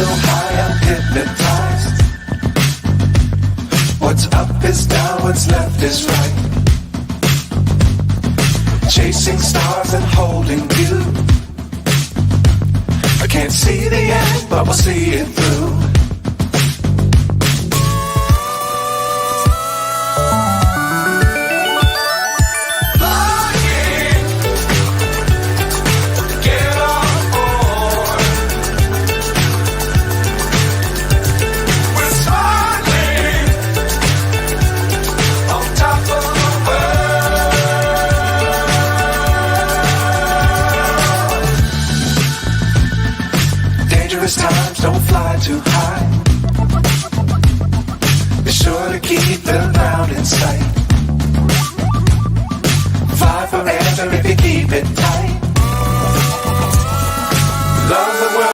so high I'm hypnotized. What's up is down, what's left is right. Chasing stars and holding you. I can't see the end, but we'll see it through. Times don't fly too high. Be sure to keep the ground in sight. Fly forever if you keep it tight. Love the world.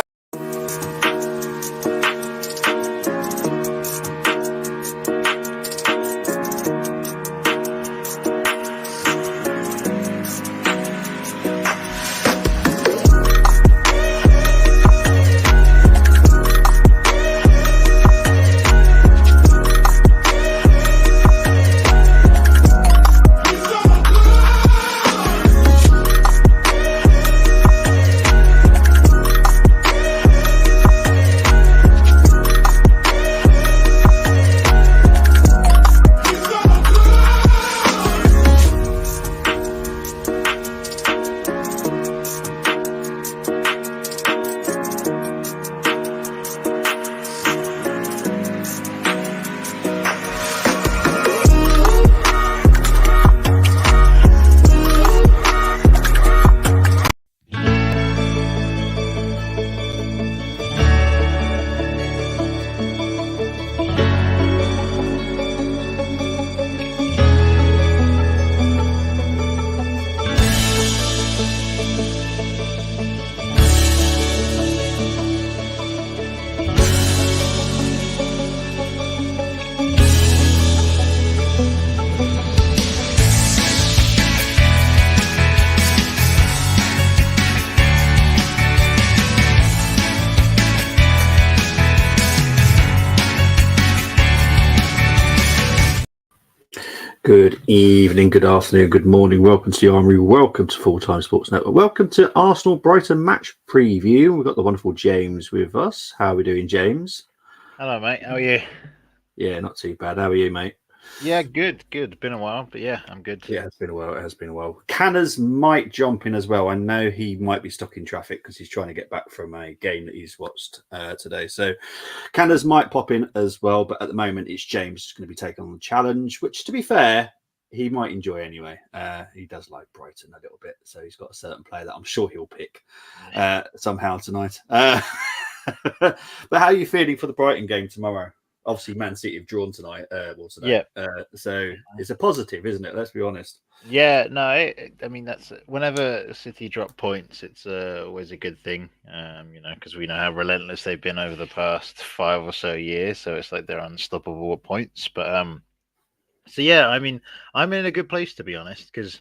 Good evening, good afternoon, good morning. Welcome to the Armory. Welcome to Full Time Sports Network. Welcome to Arsenal Brighton match preview. We've got the wonderful James with us. How are we doing, James? Hello, mate. How are you? Yeah, not too bad. How are you, mate? Yeah, good. Been a while, but yeah, I'm good. Yeah, it's been a while. It has been a while. Canners might jump in as well. I know he might be stuck in traffic because he's trying to get back from a game that he's watched today. So Canners might pop in as well. But at the moment, it's James who's going to be taking on the challenge, which, to be fair, he might enjoy anyway. He does like Brighton a little bit. So he's got a certain player that I'm sure he'll pick somehow tonight. But how are you feeling for the Brighton game tomorrow? Obviously, Man City have drawn tonight. Yeah. So it's a positive, isn't it? Let's be honest. Yeah, no, I mean, that's whenever City drop points, it's always a good thing, because we know how relentless they've been over the past 5 or so years. So it's like they're unstoppable at points. But so yeah, I mean, I'm in a good place, to be honest, because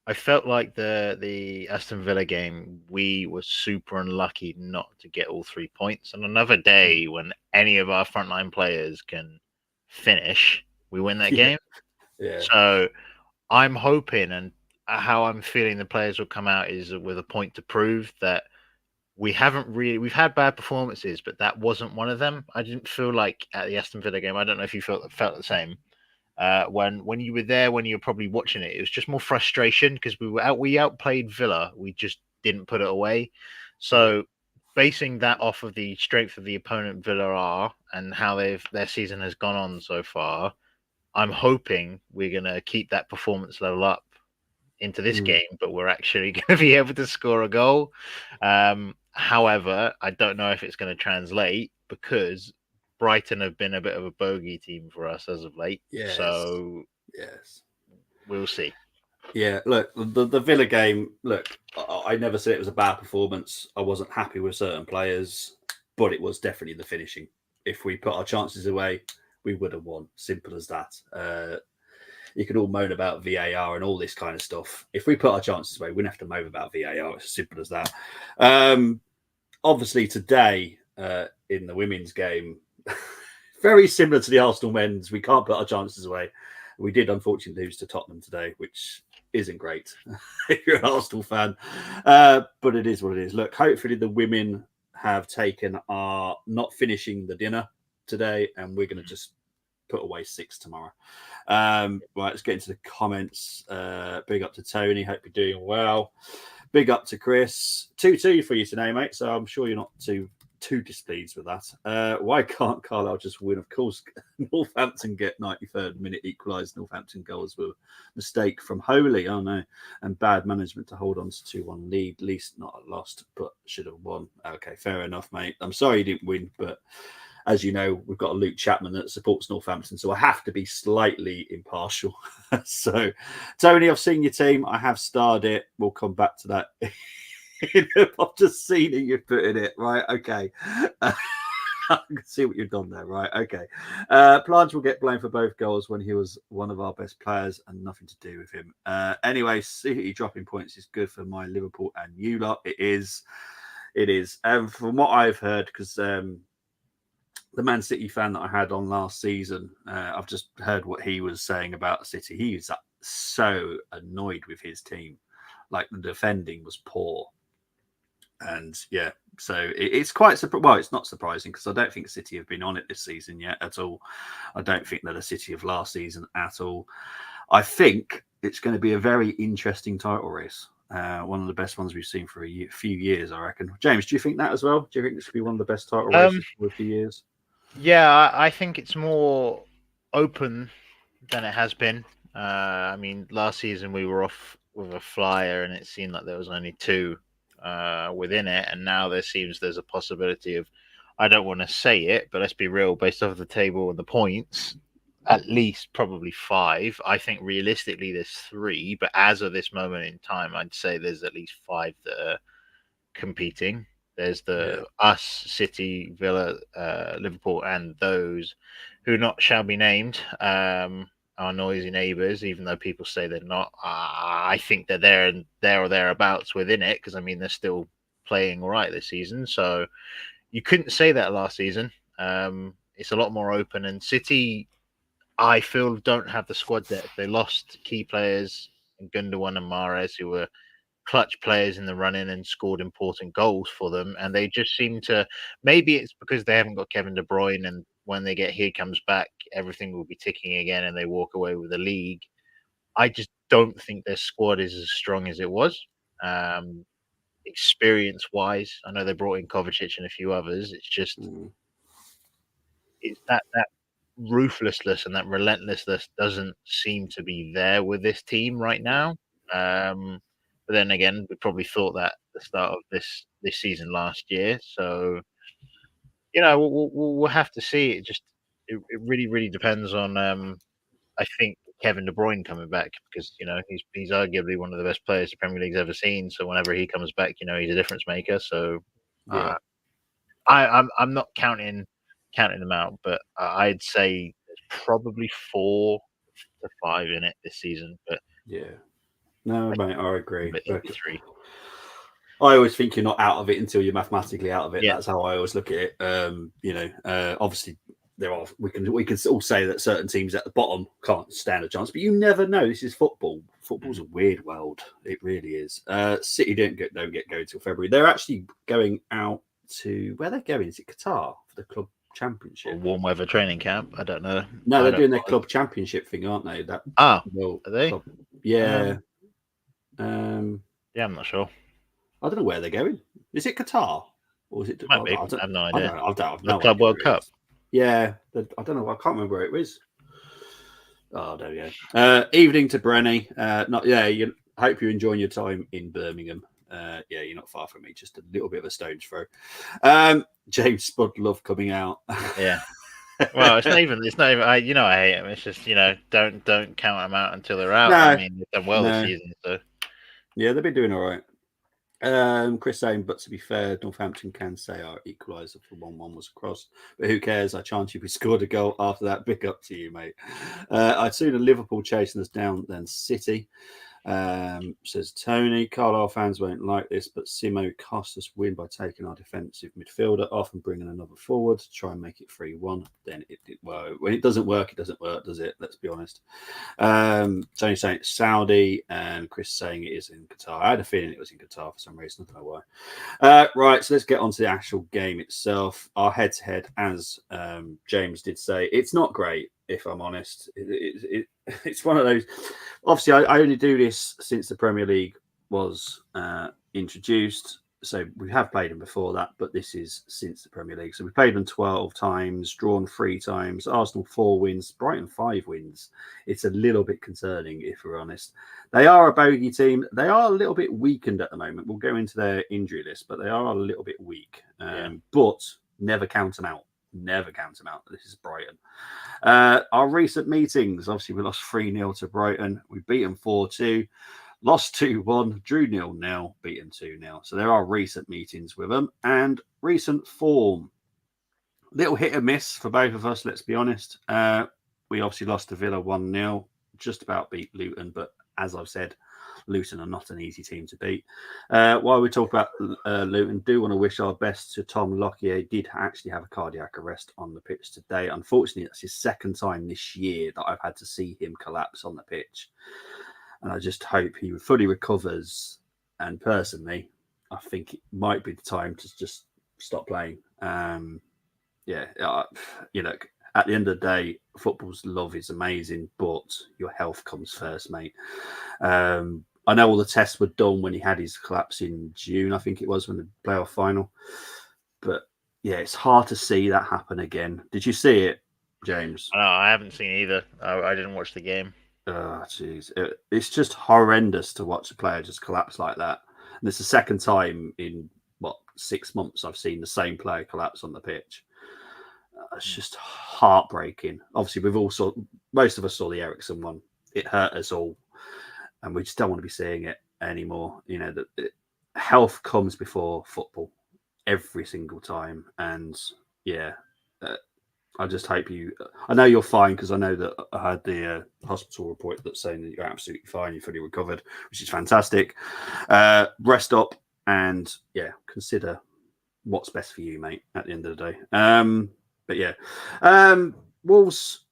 I felt like the Aston Villa game, we were super unlucky not to get all 3 points. And another day when any of our frontline players can finish, we win that game. Yeah. So I'm hoping, and how I'm feeling the players will come out is with a point to prove that we've had bad performances, but that wasn't one of them. I didn't feel like at the Aston Villa game, I don't know if you felt the same. When you were there, when you were probably watching it, it was just more frustration because we outplayed Villa. We just didn't put it away. So basing that off of the strength of the opponent Villa are and how their season has gone on so far, I'm hoping we're going to keep that performance level up into this game, but we're actually going to be able to score a goal. However, I don't know if it's going to translate because Brighton have been a bit of a bogey team for us as of late. Yes. So yes, we'll see. Yeah, look, the Villa game, look, I never said it was a bad performance. I wasn't happy with certain players, but it was definitely the finishing. If we put our chances away, we would have won. Simple as that. You could all moan about VAR and all this kind of stuff. If we put our chances away, we wouldn't have to moan about VAR. It's as simple as that. Obviously, today, in the women's game. Very similar to the Arsenal men's. We can't put our chances away. We did unfortunately lose to Tottenham today, which isn't great if you're an Arsenal fan. But it is what it is. Look, hopefully the women have taken our not finishing the dinner today, and we're going to just put away 6 tomorrow. Right, let's get into the comments. Big up to Tony. Hope you're doing well. Big up to Chris. 2-2 for you today, mate. So I'm sure you're not too displeased with that. Why can't Carlisle just win? Of course, Northampton get 93rd minute equalised. Northampton goals were a mistake from Holy. Oh no, and bad management to hold on to 2-1 lead. At least not lost, but should have won. Okay, fair enough, mate. I'm sorry you didn't win, but as you know, we've got a Luke Chapman that supports Northampton, so I have to be slightly impartial. So, Tony, I've seen your team. I have starred it. We'll come back to that. I've just seen it. You've put in it. Right, okay. I can see what you've done there. Right, okay. Plange will get blamed for both goals when he was one of our best players and nothing to do with him. Anyway, City dropping points is good for my Liverpool and you lot. It is. It is. From what I've heard, because the Man City fan that I had on last season, I've just heard what he was saying about City. He was so annoyed with his team. Like the defending was poor. And yeah, so it's quite well, it's not surprising because I don't think City have been on it this season yet at all. I don't think they're the City of last season at all. I think it's going to be a very interesting title race. One of the best ones we've seen for a few years, I reckon. James, do you think that as well? Do you think this could be one of the best title races for a few years? Yeah, I think it's more open than it has been. I mean, last season we were off with a flyer, and it seemed like there was only 2 within it, and now there's a possibility of, I don't want to say it, but let's be real, based off the table and the points, at least probably 5. I think realistically there's 3, but as of this moment in time, I'd say there's at least 5 that are competing. There's us, City, Villa, Liverpool, and those who not shall be named, our noisy neighbours, even though people say they're not. I think they're there or thereabouts within it, because I mean they're still playing all right this season. So you couldn't say that last season. It's a lot more open, and City, I feel, don't have the squad depth. They lost key players, Gundogan and Mahrez, who were clutch players in the run-in and scored important goals for them, and they just seem to, maybe it's because they haven't got Kevin De Bruyne, and when they get he comes back, everything will be ticking again and they walk away with the league. I just don't think their squad is as strong as it was. Experience-wise, I know they brought in Kovacic and a few others. It's just it's that ruthlessness and that relentlessness doesn't seem to be there with this team right now. But then again, we probably thought that at the start of this season last year. So, you know, we'll have to see. It really depends on, I think, Kevin De Bruyne coming back, because, you know, he's arguably one of the best players the Premier League's ever seen. So whenever he comes back, you know, he's a difference maker. So I'm not counting them out, but I'd say there's probably 4 to 5 in it this season. But yeah. No, mate, I agree. maybe 3. I always think you're not out of it until you're mathematically out of it. Yeah. That's how I always look at it. Obviously we can all say that certain teams at the bottom can't stand a chance, but you never know. This is football. Football's a weird world. It really is. City don't get going till February. They're actually going out to, where they're going. Is it Qatar for the club championship? A warm weather training camp. I don't know. No, they're doing their club championship thing, aren't they? Are they? Club, yeah. Yeah, I'm not sure. I don't know where they're going. Is it Qatar or is it? Might be. I have no idea. I don't know. The Club World Cup. Yeah, I don't know. I can't remember where it was. Oh, there we go. Evening to Brenny. I hope you're enjoying your time in Birmingham. Yeah, you're not far from me. Just a little bit of a stone's throw. James Spud love coming out. Yeah. Well, it's not even. I hate them. It's just, don't count them out until they're out. No, I mean, they've done well this season, so yeah, they've been doing all right. Chris saying, but to be fair, Northampton can say our equaliser for 1-1 was a cross. But who cares? I chance you we scored a goal after that. Big up to you, mate. I'd sooner Liverpool chasing us down than City. Says Tony, Carlisle fans won't like this, but Simo cost us win by taking our defensive midfielder off and bringing another forward to try and make it 3-1. Then well, when it doesn't work, does it? Let's be honest. Tony saying it's Saudi, and Chris saying it is in Qatar. I had a feeling it was in Qatar for some reason. I don't know why. Right, so let's get on to the actual game itself. Our head-to-head, as James did say, it's not great, if I'm honest. It's one of those. Obviously, I only do this since the Premier League was introduced. So we have played them before that, but this is since the Premier League. So we played them 12 times, drawn 3 times, Arsenal 4 wins, Brighton 5 wins. It's a little bit concerning, if we're honest. They are a bogey team. They are a little bit weakened at the moment. We'll go into their injury list, but they are a little bit weak. But never count them out. Never count them out. This is Brighton. Our recent meetings, obviously, we lost 3-0 to Brighton. We beat them 4-2. Lost 2-1, drew 0-0, beaten 2-0. So there are recent meetings with them and recent form. Little hit and miss for both of us, let's be honest. We obviously lost to Villa 1-0, just about beat Luton, but as I've said, Luton are not an easy team to beat. While we talk about Luton, do want to wish our best to Tom Lockyer. He did actually have a cardiac arrest on the pitch today. Unfortunately, that's his second time this year that I've had to see him collapse on the pitch. And I just hope he fully recovers. And personally, I think it might be the time to just stop playing. At the end of the day, football's love is amazing, but your health comes first, mate. I know all the tests were done when he had his collapse in June, I think it was, when the playoff final. But yeah, it's hard to see that happen again. Did you see it, James? No, I haven't seen either. I didn't watch the game. Oh, jeez. It's just horrendous to watch a player just collapse like that. And it's the second time in, 6 months I've seen the same player collapse on the pitch. It's just heartbreaking. Obviously, most of us saw the Ericsson one. It hurt us all. And we just don't want to be seeing it anymore. You know, health comes before football every single time. And yeah, I just hope I know you're fine, because I know that I had the hospital report that's saying that you're absolutely fine, you're fully recovered, which is fantastic. Rest up and consider what's best for you, mate, at the end of the day. But yeah, Wolves,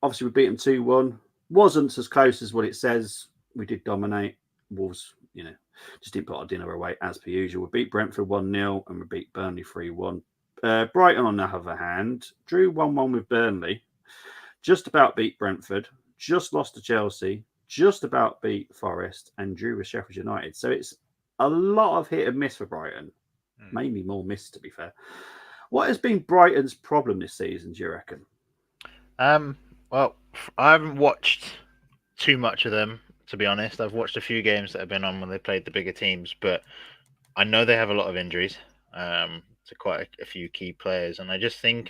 obviously we beat them 2-1. Wasn't as close as what it says. We did dominate. Wolves, just didn't put our dinner away as per usual. We beat Brentford 1-0 and we beat Burnley 3-1. Brighton, on the other hand, drew 1-1 with Burnley, just about beat Brentford, just lost to Chelsea, just about beat Forest, and drew with Sheffield United. So it's a lot of hit and miss for Brighton. Mainly more miss, to be fair. What has been Brighton's problem this season, do you reckon? Well, I haven't watched too much of them, to be honest. I've watched a few games that have been on when they played the bigger teams, but I know they have a lot of injuries to quite a few key players, and I just think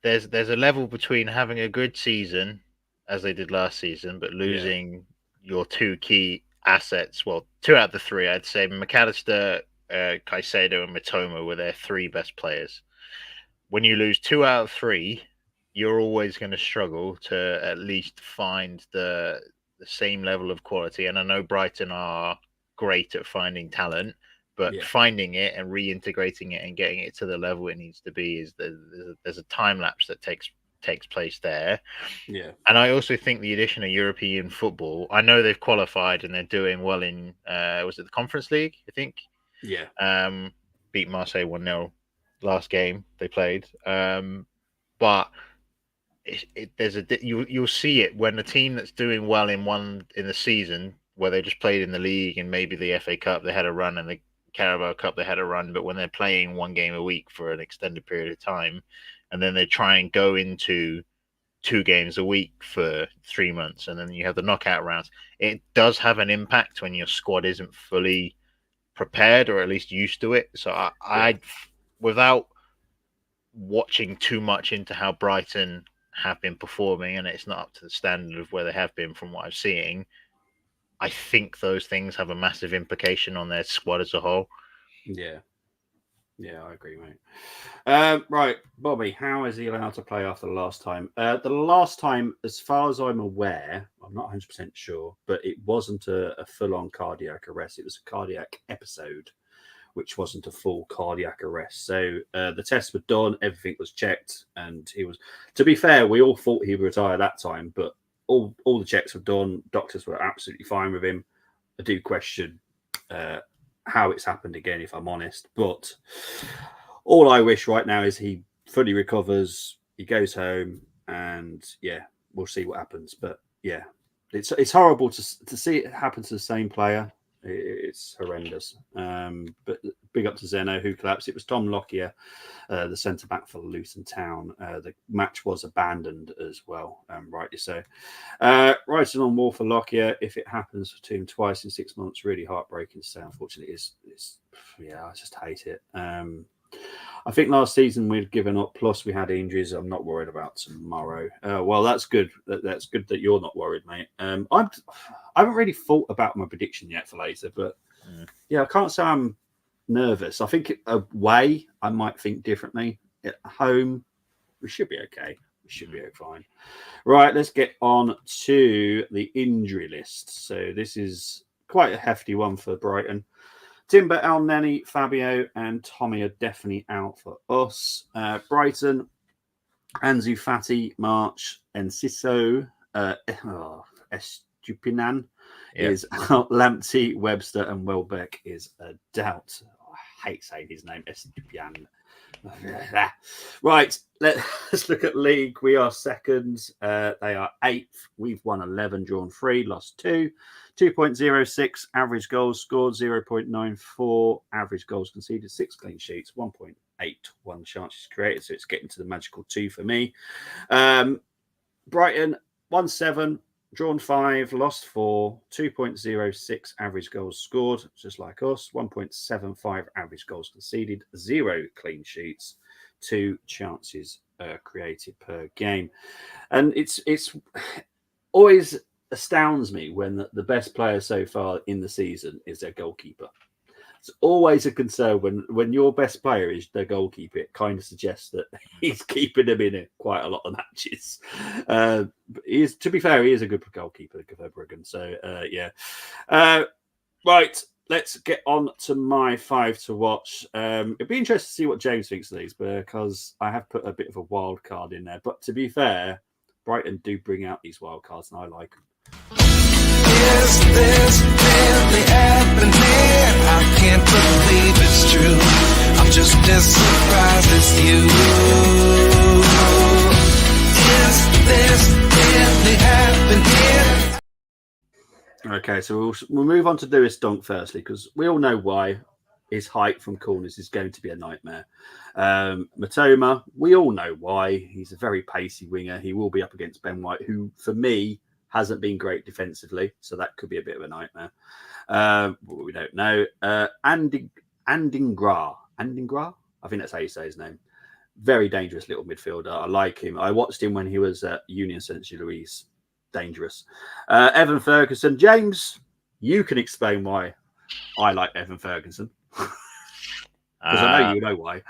there's a level between having a good season, as they did last season, but losing your 2 key assets. Well, 2 out of the 3, I'd say. McAllister, Caicedo, and Mitoma were their 3 best players. When you lose 2 out of 3, you're always going to struggle to at least find the same level of quality. And I know Brighton are great at finding talent, but finding it and reintegrating it and getting it to the level it needs to be there's a time lapse that takes place there. Yeah. And I also think the addition of European football, I know they've qualified and they're doing well in was it the Conference League, I think? Yeah. Beat Marseille 1-0 last game they played. But you'll see it when a team that's doing well in the season, where they just played in the league and maybe the FA Cup they had a run and the Carabao Cup they had a run, but when they're playing 1 game a week for an extended period of time, and then they try and go into 2 games a week for 3 months, and then you have the knockout rounds, it does have an impact when your squad isn't fully prepared or at least used to it. So I without watching too much into how Brighton have been performing, and it's not up to the standard of where they have been from what I'm seeing, I think those things have a massive implication on their squad as a whole. Yeah. Yeah, I agree, mate. Right, Bobby, how is he allowed to play after the last time? The last time, as far as I'm aware, I'm not 100% sure, but it wasn't a full on cardiac arrest. It was a cardiac episode, which wasn't a full cardiac arrest. So the tests were done, everything was checked, and he was, to be fair, we all thought he would retire that time, but all the checks were done. Doctors were absolutely fine with him. I do question uh, how it's happened again, if I'm honest. But all I wish right now is he fully recovers, he goes home, and yeah, we'll see what happens. But yeah, it's horrible to see it happen to the same player. It's horrendous. But big up to Zeno who collapsed. It was Tom Lockyer, the centre back for Luton Town. The match was abandoned as well, rightly so. Writing on wall for Lockyer. If it happens to him twice in 6 months, really heartbreaking to say. Unfortunately, it's yeah, I just hate it. I think last season we'd given up. Plus, we had injuries. I'm not worried about tomorrow. Well, that's good. That's good that you're not worried, mate. I haven't really thought about my prediction yet for later, but yeah, I can't say I'm nervous. I think away, I might think differently. At home, we should be okay. We should be fine. Right, let's get on to the injury list. So this is quite a hefty one for Brighton. Timber, El Neni, Fabio, and Tommy are definitely out for us. Brighton, Ansu Fati, March, Enciso, Estupinan is out. Lamptey, Webster, and Welbeck is a doubt. Oh, I hate saying his name, Estupinan. Right, let's look at league. We are second. They are 8th. We've won 11, drawn 3, lost 2. 2.06 average goals scored, 0.94 average goals conceded, 6 clean sheets, 1.81 chances created. So it's getting to the magical 2 for me. Brighton 1-7, drawn 5, lost 4, 2.06 average goals scored, just like us, 1.75 average goals conceded, 0 clean sheets, 2 chances created per game. And it's always astounds me when the best player so far in the season is their goalkeeper. It's always a concern when your best player is their goalkeeper. It kind of suggests that he's keeping them in it quite a lot of matches. To be fair, he is a good goalkeeper, Verbruggen. So yeah. Right, let's get on to my 5 to watch. It'd be interesting to see what James thinks of these because I have put a bit of a wild card in there. But to be fair, Brighton do bring out these wild cards, and I like them. Is this really happening? I can't believe it's true. I'm just as surprised as you. Is this really happening? Okay, so we'll move on to Lewis Dunk firstly, because we all know why. His height from corners is going to be a nightmare. Matoma, we all know why. He's a very pacey winger. He will be up against Ben White, who, for me, hasn't been great defensively, so that could be a bit of a nightmare. We don't know. Andingra, I think that's how you say his name. Very dangerous little midfielder. I like him. I watched him when he was at Union Saint-Louis. Dangerous. Evan Ferguson. James, you can explain why I like Evan Ferguson. Because I know you know why.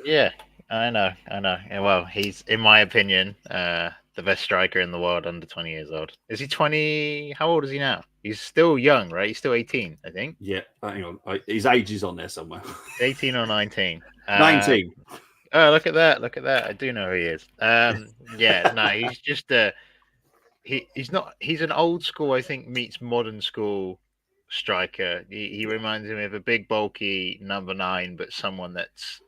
Yeah, I know. Yeah, well, he's, in my opinion, the best striker in the world under 20 years old. Is he 20? How old is he now? He's still young, right? He's still 18, I think. Yeah, hang on. His age is on there somewhere. 18 or 19. 19. Oh, look at that. I do know who he is. Yeah, no, he's just he's an old school, I think, meets modern school striker. He reminds me of a big, bulky number 9, but someone that's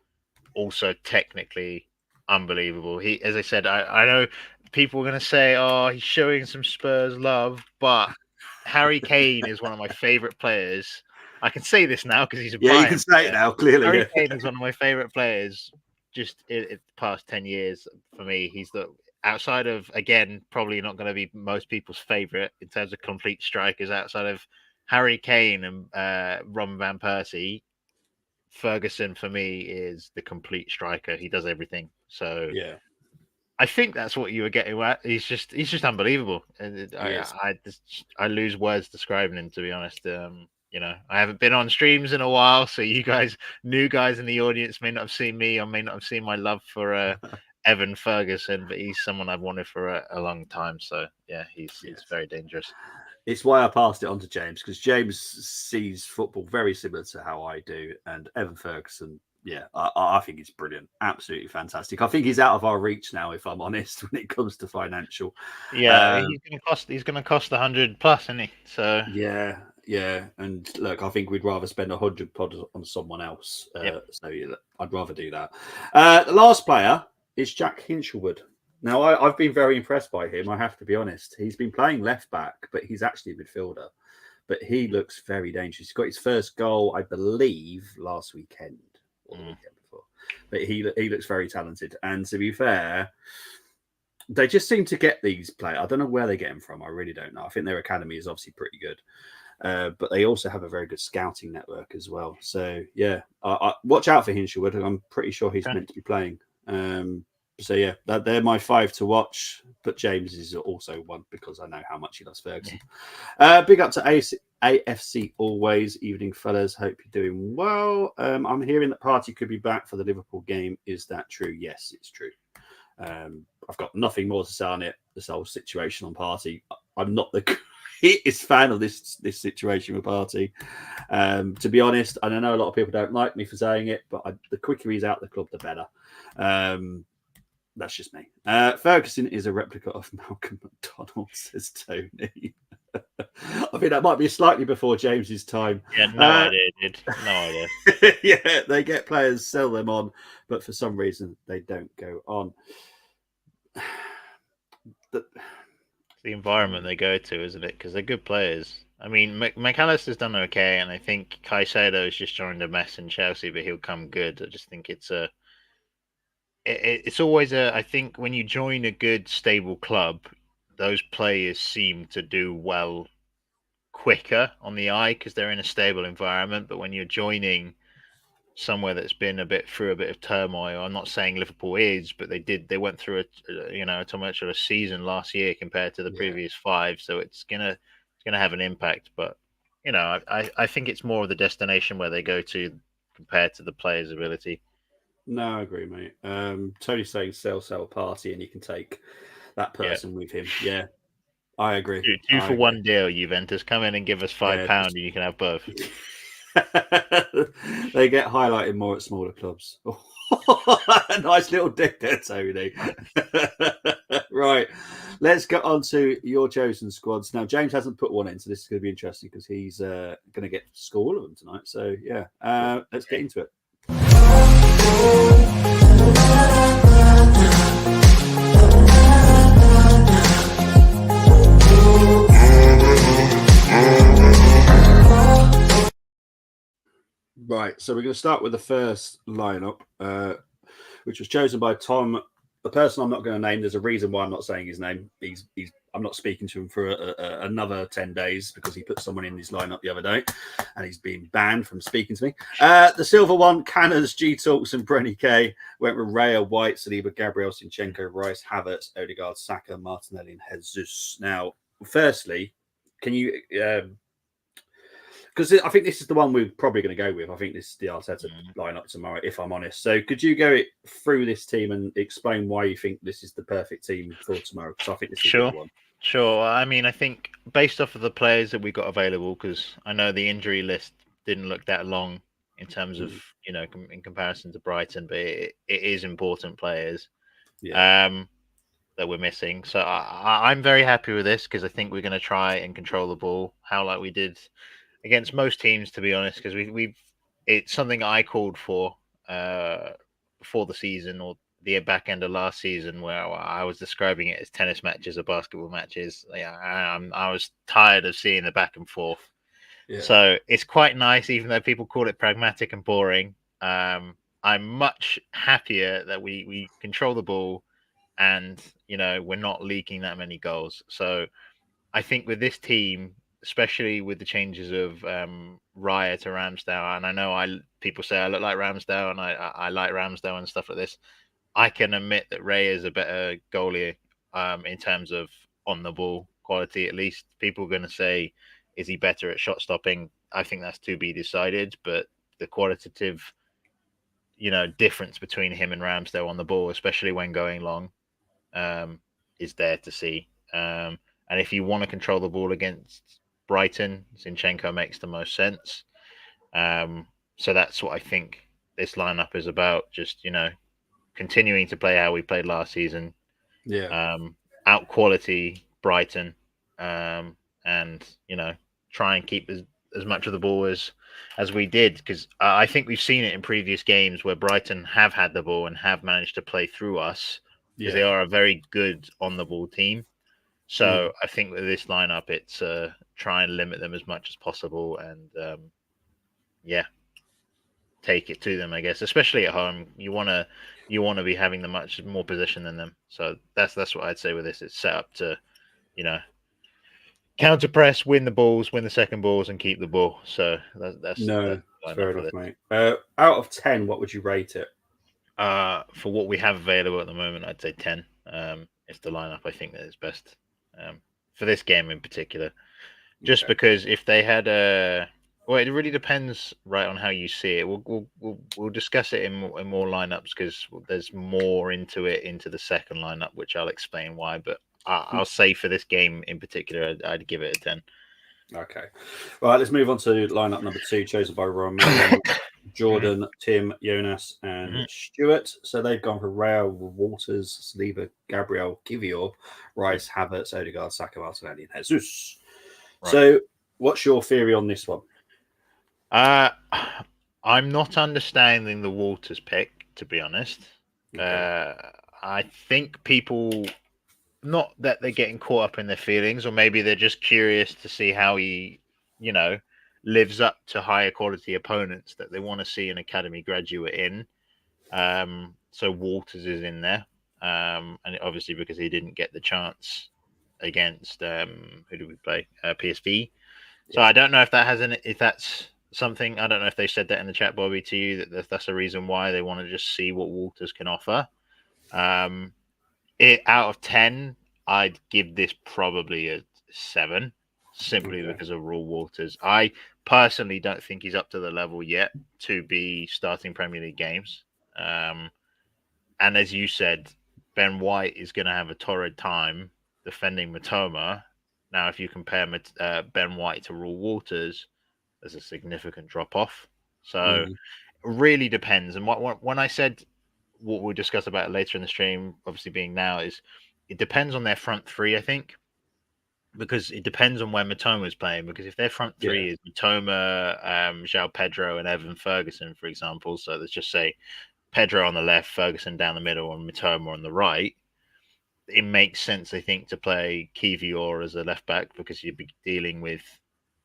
also technically unbelievable. He, as I said, I know people are going to say, "Oh, he's showing some Spurs love," but Harry Kane is one of my favorite players. I can say this now because he's a you can say it now. Clearly, Harry Kane is one of my favorite players. Just in the past 10 years, for me, he's the outside of, again, probably not going to be most people's favorite in terms of complete strikers. Outside of Harry Kane and Ron Van Persie, Ferguson for me is the complete striker. He does everything. So yeah, I think that's what you were getting at. He's just unbelievable. And I lose words describing him, to be honest. I haven't been on streams in a while, so you guys, new guys in the audience, may not have seen me or may not have seen my love for Evan Ferguson, but he's someone I've wanted for a long time. So yeah, he's very dangerous. It's why I passed it on to James, because James sees football very similar to how I do, and Evan Ferguson. Yeah, I think he's brilliant, absolutely fantastic. I think he's out of our reach now, if I'm honest, when it comes to financial. Yeah, he's gonna cost 100 plus, isn't he? So yeah, and look, I think we'd rather spend 100 pod on someone else. So yeah, I'd rather do that. The last player is Jack Hinchelwood. Now, I've been very impressed by him, I have to be honest. He's been playing left back, but he's actually a midfielder. But he looks very dangerous. He's got his first goal, I believe, last weekend or the weekend before. But he looks very talented. And to be fair, they just seem to get these players. I don't know where they get them from. I really don't know. I think their academy is obviously pretty good. But they also have a very good scouting network as well. So, yeah, watch out for Hinchelwood. I'm pretty sure he's meant to be playing. So yeah, they're my 5 to watch. But James is also one because I know how much he loves Ferguson. Big up to AFC always. Evening, fellas. Hope you're doing well. I'm hearing that Party could be back for the Liverpool game. Is that true? Yes, it's true. I've got nothing more to say on it. This whole situation on Party. I'm not the greatest fan of this situation with Party. To be honest, and I know a lot of people don't like me for saying it, but the quicker he's out the club, the better. That's just me. Ferguson is a replica of Malcolm McDonald, says Tony. I think that might be slightly before James's time. Yeah, no idea, dude. No idea. Yeah, they get players, sell them on, but for some reason they don't go on. The environment they go to, isn't it? Because they're good players. I mean, McAllister's done okay, and I think Caicedo's just joined a mess in Chelsea, but he'll come good. I just think it's always I think when you join a good, stable club, those players seem to do well quicker on the eye because they're in a stable environment. But when you're joining somewhere that's been through a bit of turmoil, I'm not saying Liverpool is, but they went through a tumultuous season last year compared to the previous 5, so it's gonna have an impact. But I think it's more of the destination where they go to compared to the player's ability. No, I agree, mate. Tony's saying sell Party, and you can take that person with him. Yeah, I agree. Two for one deal, Juventus. Come in and give us £5, and you can have both. They get highlighted more at smaller clubs. Nice little dick there, Tony. Right, let's get on to your chosen squads. Now, James hasn't put one in, so this is going to be interesting because he's going to get to score all of them tonight. So, yeah, let's get into it. Right, so we're going to start with the first lineup, which was chosen by Tom. The person I'm not going to name, there's a reason why I'm not saying his name. I'm not speaking to him for another 10 days because he put someone in his lineup the other day and he's been banned from speaking to me. The silver one, Canners, G Talks, and Brenny K went with Raya, White, Saliba, Gabriel, Sinchenko, Rice, Havertz, Odegaard, Saka, Martinelli, and Jesus. Now, firstly, can you... because I think this is the one we're probably going to go with. I think this is the Arteta lineup tomorrow, if I'm honest. So could you go through this team and explain why you think this is the perfect team for tomorrow? Because I think this is a good one. Sure. I mean, I think based off of the players that we got available, because I know the injury list didn't look that long in terms of, in comparison to Brighton, but it is important players that we're missing. So I'm very happy with this because I think we're going to try and control the ball like we did against most teams, to be honest, because it's something I called for before the season or the back end of last season, where I was describing it as tennis matches or basketball matches. I was tired of seeing the back and forth. Yeah. So it's quite nice, even though people call it pragmatic and boring. I'm much happier that we control the ball and, we're not leaking that many goals. So I think with this team, especially with the changes of Raya to Ramsdale, and I know people say I look like Ramsdale, and I like Ramsdale and stuff like this. I can admit that Ray is a better goalie in terms of on the ball quality. At least people are going to say, is he better at shot stopping? I think that's to be decided. But the qualitative, difference between him and Ramsdale on the ball, especially when going long, is there to see. And if you want to control the ball against Brighton, Zinchenko makes the most sense. So that's what I think this lineup is about. Just continuing to play how we played last season, Yeah. out quality Brighton, and try and keep as much of the ball as we did, because I think we've seen it in previous games where Brighton have had the ball and have managed to play through us, because they Yeah. are a very good on the ball team. So Mm. I think with this lineup, it's try and limit them as much as possible, and yeah, take it to them. I guess, especially at home, you want to be having the much more possession than them. So that's what I'd say with this. It's set up to you know counter press, win the balls, win the second balls, and keep the ball. So that's No, the lineup fair for enough, this. mate. Out of 10, what would you rate it? For what we have available at the moment, I'd say 10. It's the lineup I think that is best for this game in particular. Just Okay. because if they had well, it really depends, right, on how you see it. We'll discuss it in more lineups, because there's more into the second lineup, which I'll explain why. But I'll say for this game in particular, I'd give it a 10. Okay. Right, let's move on to lineup number 2, chosen by Romain, Mhm, Jordan, Tim, Jonas, and mhm. Stuart. So they've gone for Rail, Waters, Saliba, Gabriel, Kivior, Yeah, Rice, Havertz, Odegaard, Saka, Martinelli, and Jesus. right. So, what's your theory on this one? Uh, I'm not understanding the Walters pick, to be honest. Okay. Uh, I think people, not that they're getting caught up in their feelings, or maybe they're just curious to see how he, you know, lives up to higher quality opponents that they want to see an academy graduate in. So Walters is in there, and obviously because he didn't get the chance against who did we play? PSV. So Yeah. I don't know if that's something. I don't know if they said that in the chat, Bobby, to you, that's a reason why they want to just see what Walters can offer. Um, out of 10, I'd give this probably a 7, simply Okay. because of Raw Waters. I personally don't think he's up to the level yet to be starting Premier League games. Um, and as you said, Ben White is going to have a torrid time defending Matoma. Now, if you compare Ben White to Raw Waters, there's a significant drop off. So it Mhm. really depends. And when I said what we'll discuss about later in the stream, obviously being now, is it depends on their front three, I think, because it depends on where Matoma is playing. Because if their front Yeah. three is Matoma, João Pedro, and Evan Ferguson, for example, so let's just say Pedro on the left, Ferguson down the middle, and Matoma on the right, it makes sense, I think, to play Kivior as a left back, because you'd be dealing with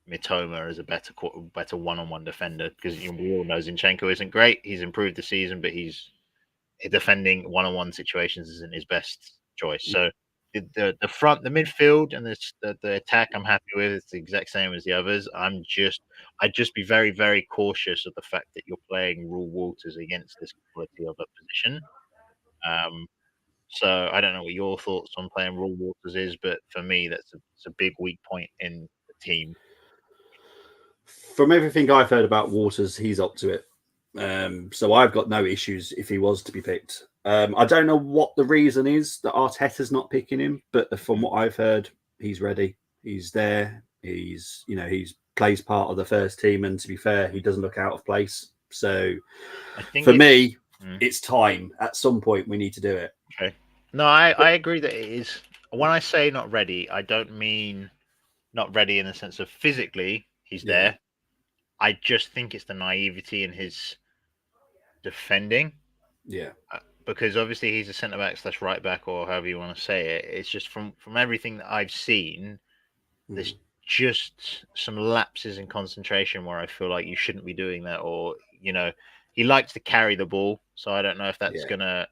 Mitoma as a better one-on-one defender, because we all know Zinchenko isn't great. He's improved the season, but he's defending one-on-one situations isn't his best choice. So the front, the midfield, and the attack, I'm happy with. It's the exact same as the others. I'd just be very very cautious of the fact that you're playing Rule Walters against this quality of a position. Um, so I don't know what your thoughts on playing Rule Walters is, but for me, it's a big weak point in the team. From everything I've heard about Waters, he's up to it. So I've got no issues if he was to be picked. I don't know what the reason is that Arteta's not picking him, but from Mm. what I've heard, he's ready. He's there. He's plays part of the first team, and to be fair, he doesn't look out of place. So I think for it's me, it's time. At some point, we need to do it. okay. No, I agree that it is. When I say not ready, I don't mean not ready in the sense of physically he's Yeah, there. I just think it's the naivety in his defending, yeah, because obviously he's a centre back slash right back, or however you want to say it. It's just from everything that I've seen, there's mm, just some lapses in concentration where I feel like you shouldn't be doing that, or he likes to carry the ball, so I don't know if that's yeah. gonna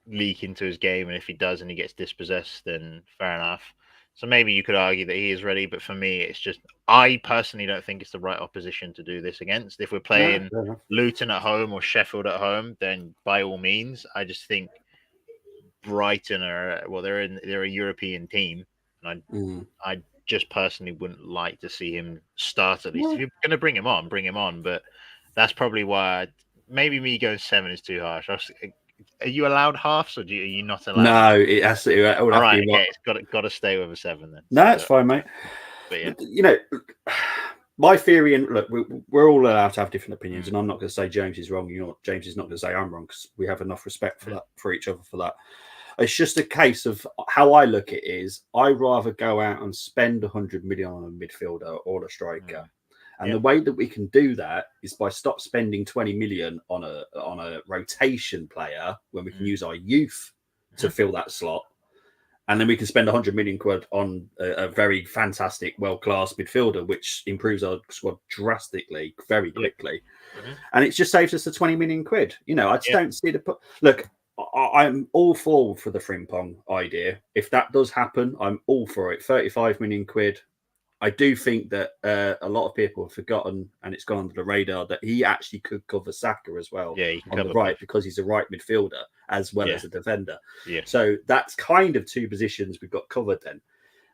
leak into his game, and if he does and he gets dispossessed, then fair enough. So maybe you could argue that he is ready, but for me, it's just I personally don't think it's the right opposition to do this against. If we're No, playing fair enough. Luton at home or Sheffield at home, then by all means. I just think Brighton are, well, they're a European team, and Mm, I just personally wouldn't like to see him start at least. If you're going to bring him on, bring him on. But that's probably why maybe me going 7 is too harsh. Are you allowed halves, or are you not allowed? No, it has to. It would All have right, to be okay, it's got to stay with a 7 then. No, it's fine, mate. But yeah, you know, my theory, and look, we're all allowed to have different opinions, and I'm not going to say James is wrong. James is not going to say I'm wrong, because we have enough respect for that, for each other, for that. It's just a case of how I look at it is I rather go out and spend 100 million on a midfielder or a striker. And the way that we can do that is by stop spending 20 million on a rotation player when we can use our youth to fill that slot. And then we can spend 100 million quid on a very fantastic, world-class midfielder, which improves our squad drastically, very quickly. And it just saves us the 20 million quid. I just don't see the... Look, I'm all for the Frimpong idea. If that does happen, I'm all for it. 35 million quid. I do think that a lot of people have forgotten, and it's gone under the radar, that he actually could cover Saka as well on the right, because he's a right midfielder as well as a defender. So that's kind of two positions we've got covered then.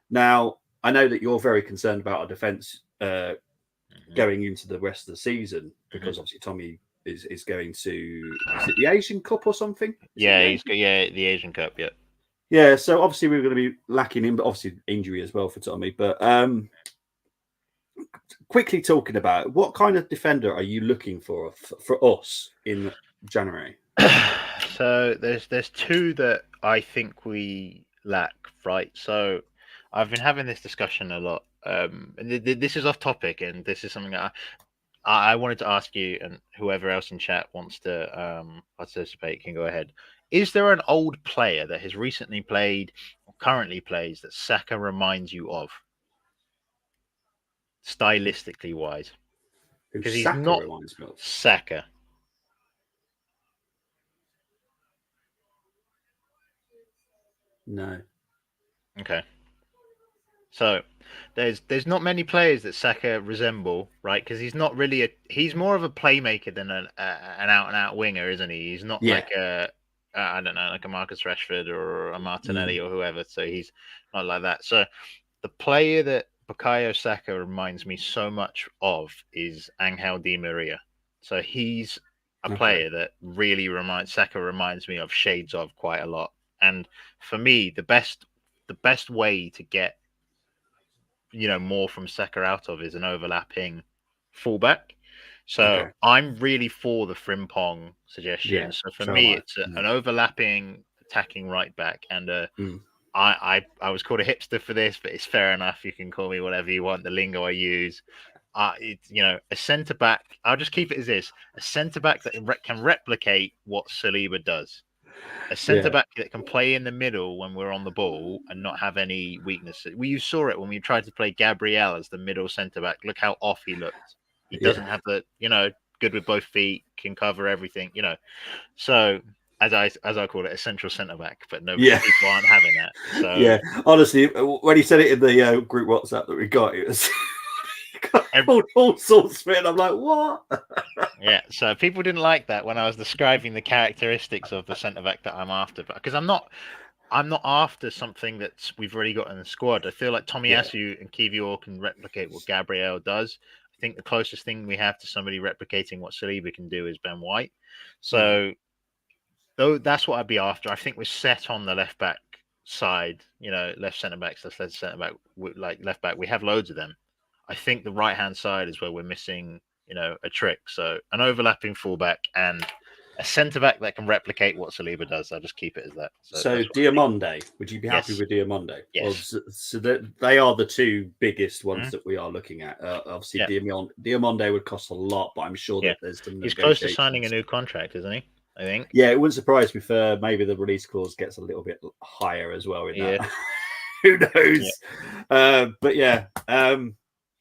Now, I know that you're very concerned about our defence going into the rest of the season, because obviously Tommy is going to... Is it the Asian Cup or something? the Asian Cup, Yeah, so obviously we're going to be lacking him, but obviously injury as well for Tommy. But quickly talking about, what kind of defender are you looking for us in January? So there's two that I think we lack, right? So I've been having this discussion a lot. And this is off topic, and this is something that I wanted to ask you, and whoever else in chat wants to participate can go ahead. Is there an old player that has recently played or currently plays that Saka reminds you of, stylistically wise? Because he's not Saka. No. Okay. So there's not many players that Saka resemble, right? Because he's not really he's more of a playmaker than an out and out winger, isn't he? He's not like I don't know, like a Marcus Rashford or a Martinelli or whoever. So he's not like that. So the player that Bukayo Saka reminds me so much of is Angel Di Maria. So he's a player that really Saka reminds me of, shades of, quite a lot. And for me, the best way to get more from Saka out of is an overlapping fullback. So I'm really for the Frimpong suggestion. So for me, it's an overlapping attacking right back, and I was called a hipster for this, but it's fair enough. You can call me whatever you want. The lingo I use, it's a centre back. I'll just keep it as this: a centre back that can replicate what Saliba does. A centre back that can play in the middle when we're on the ball and not have any weaknesses. You saw it when we tried to play Gabriel as the middle centre back. Look how off he looked. He doesn't have the, good with both feet, can cover everything, So as I call it, a central centre back, but no people aren't having that. So honestly, when he said it in the group WhatsApp that we got, it was all sorts of it. I'm like, what? So people didn't like that when I was describing the characteristics of the centre back that I'm after, because I'm not after something that we've already got in the squad. I feel like Tomiyasu and Kiwior can replicate what Gabriel does. I think the closest thing we have to somebody replicating what Saliba can do is Ben White. So though that's what I'd be after. I think we're set on the left back side, left centre backs, left centre back, like left back. We have loads of them. I think the right hand side is where we're missing, a trick. So an overlapping fullback and a centre back that can replicate what Saliba does. I'll just keep it as that. So Diamonde, would you be happy with Diamonde? Yes. So they are the two biggest ones that we are looking at. Obviously, Diamonde would cost a lot, but I'm sure that there's some. He's close to signing a new contract, isn't he? I think. Yeah, it wouldn't surprise me if maybe the release clause gets a little bit higher as well in that. Who knows?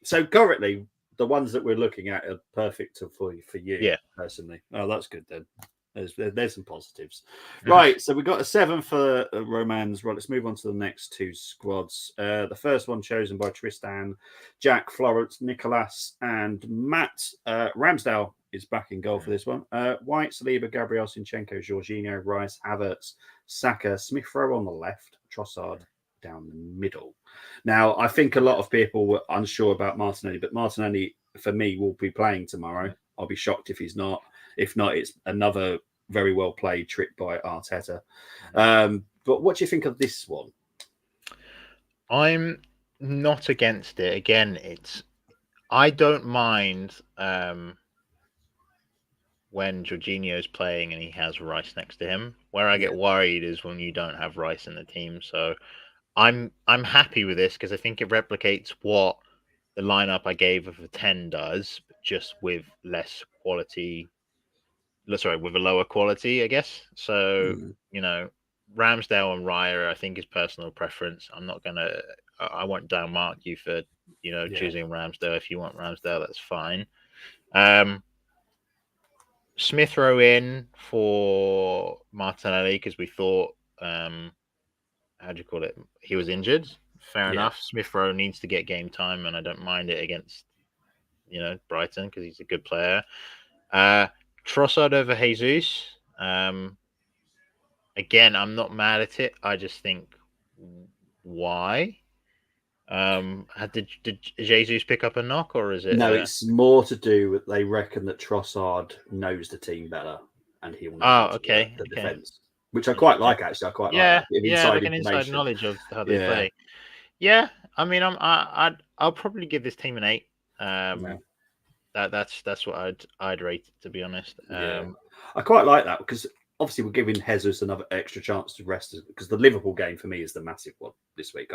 So currently, the ones that we're looking at are perfect for you personally. Oh, that's good then. There's some positives. Right, so we've got a 7 for Romans. Right, let's move on to the next two squads. The first one chosen by Tristan, Jack, Florence, Nicholas, and Matt. Ramsdale is back in goal for this one. White, Saliba, Gabriel, Sinchenko, Jorginho, Rice, Havertz, Saka, Smith-Rowe on the left, Trossard, down the middle. Now, I think a lot of people were unsure about Martinelli, but Martinelli, for me, will be playing tomorrow. I'll be shocked if he's not. If not, it's another very well played trick by Arteta. But what do you think of this one? I'm not against it. Again, I don't mind when Jorginho's playing and he has Rice next to him. Where I get worried is when you don't have Rice in the team. So I'm happy with this because I think it replicates what the lineup I gave of a 10 does, but just with less quality. Sorry, with a lower quality, I guess. So Ramsdale and Raya, I think, is personal preference. I'm not gonna. I won't downmark you for choosing Ramsdale. If you want Ramsdale, that's fine. Smith Rowe in for Martinelli because we thought, how do you call it? He was injured. Fair enough. Smith Rowe needs to get game time, and I don't mind it against Brighton because he's a good player. Trossard over Jesus. Again, I'm not mad at it. I just think why? Did Jesus pick up a knock, or is it? No, it's more to do with they reckon that Trossard knows the team better and he'll know the defense, which I quite like. Actually, I quite like that. Like an inside knowledge of how they play. Yeah, I mean, I'll probably give this team an 8. That's what I'd rate it, to be honest. I quite like that because obviously we're giving Jesus another extra chance to rest because the Liverpool game for me is the massive one this week.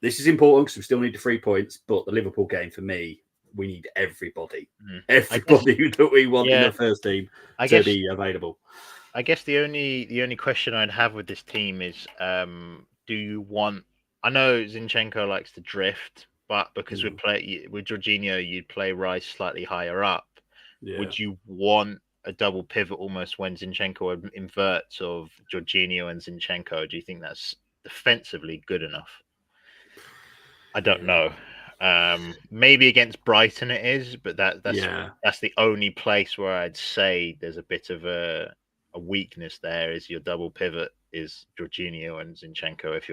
This is important because we still need the 3 points, but the Liverpool game for me, we need everybody that we want in the first team to be available. I guess the only question I'd have with this team is, do you want? I know Zinchenko likes to drift, but because we play with Jorginho, you'd play Rice slightly higher up. Yeah. Would you want a double pivot almost when Zinchenko inverts of Jorginho and Zinchenko? Do you think that's defensively good enough? I don't know. Maybe against Brighton it is, but that's the only place where I'd say there's a bit of a weakness there. Is your double pivot is Jorginho and Zinchenko if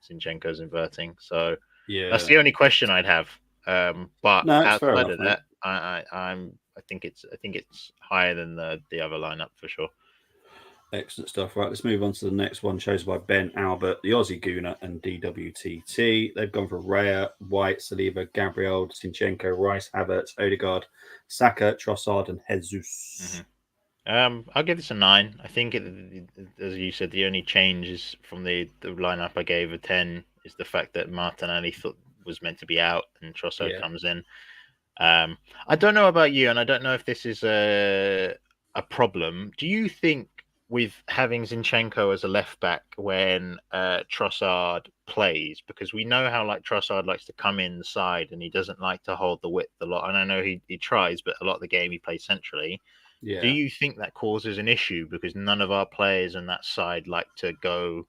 Zinchenko's inverting. So that's the only question I'd have. But outside of that, I think it's higher than the other lineup for sure. Excellent stuff. Right, let's move on to the next one, chosen by Ben Albert, the Aussie Gooner and DWTT. They've gone for Raya, White, Saliba, Gabriel, Zinchenko, Rice, Havertz, Odegaard, Saka, Trossard, and Jesus. I'll give this a 9. I think, as you said, the only change is from the lineup I gave a 10 is the fact that Martinelli was meant to be out and Trossard comes in. I don't know about you, and I don't know if this is a problem. Do you think with having Zinchenko as a left back when Trossard plays, because we know how Trossard likes to come inside and he doesn't like to hold the width a lot, and I know he tries, but a lot of the game he plays centrally. Yeah. Do you think that causes an issue because none of our players on that side like to go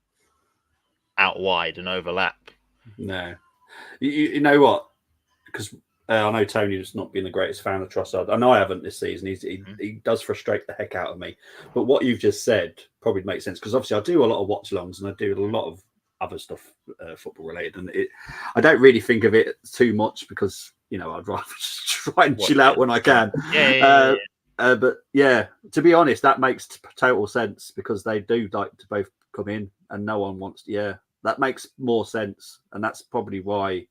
out wide and overlap? No. You know what? Because I know Tony's not been the greatest fan of Trossard. I know I haven't this season. He does frustrate the heck out of me. But what you've just said probably makes sense because obviously I do a lot of watch-alongs and I do a lot of other stuff football related. And I don't really think of it too much because, I'd rather just try and chill out when I can. But to be honest, that makes total sense because they do like to both come in and no one wants to. Yeah, that makes more sense. And that's probably why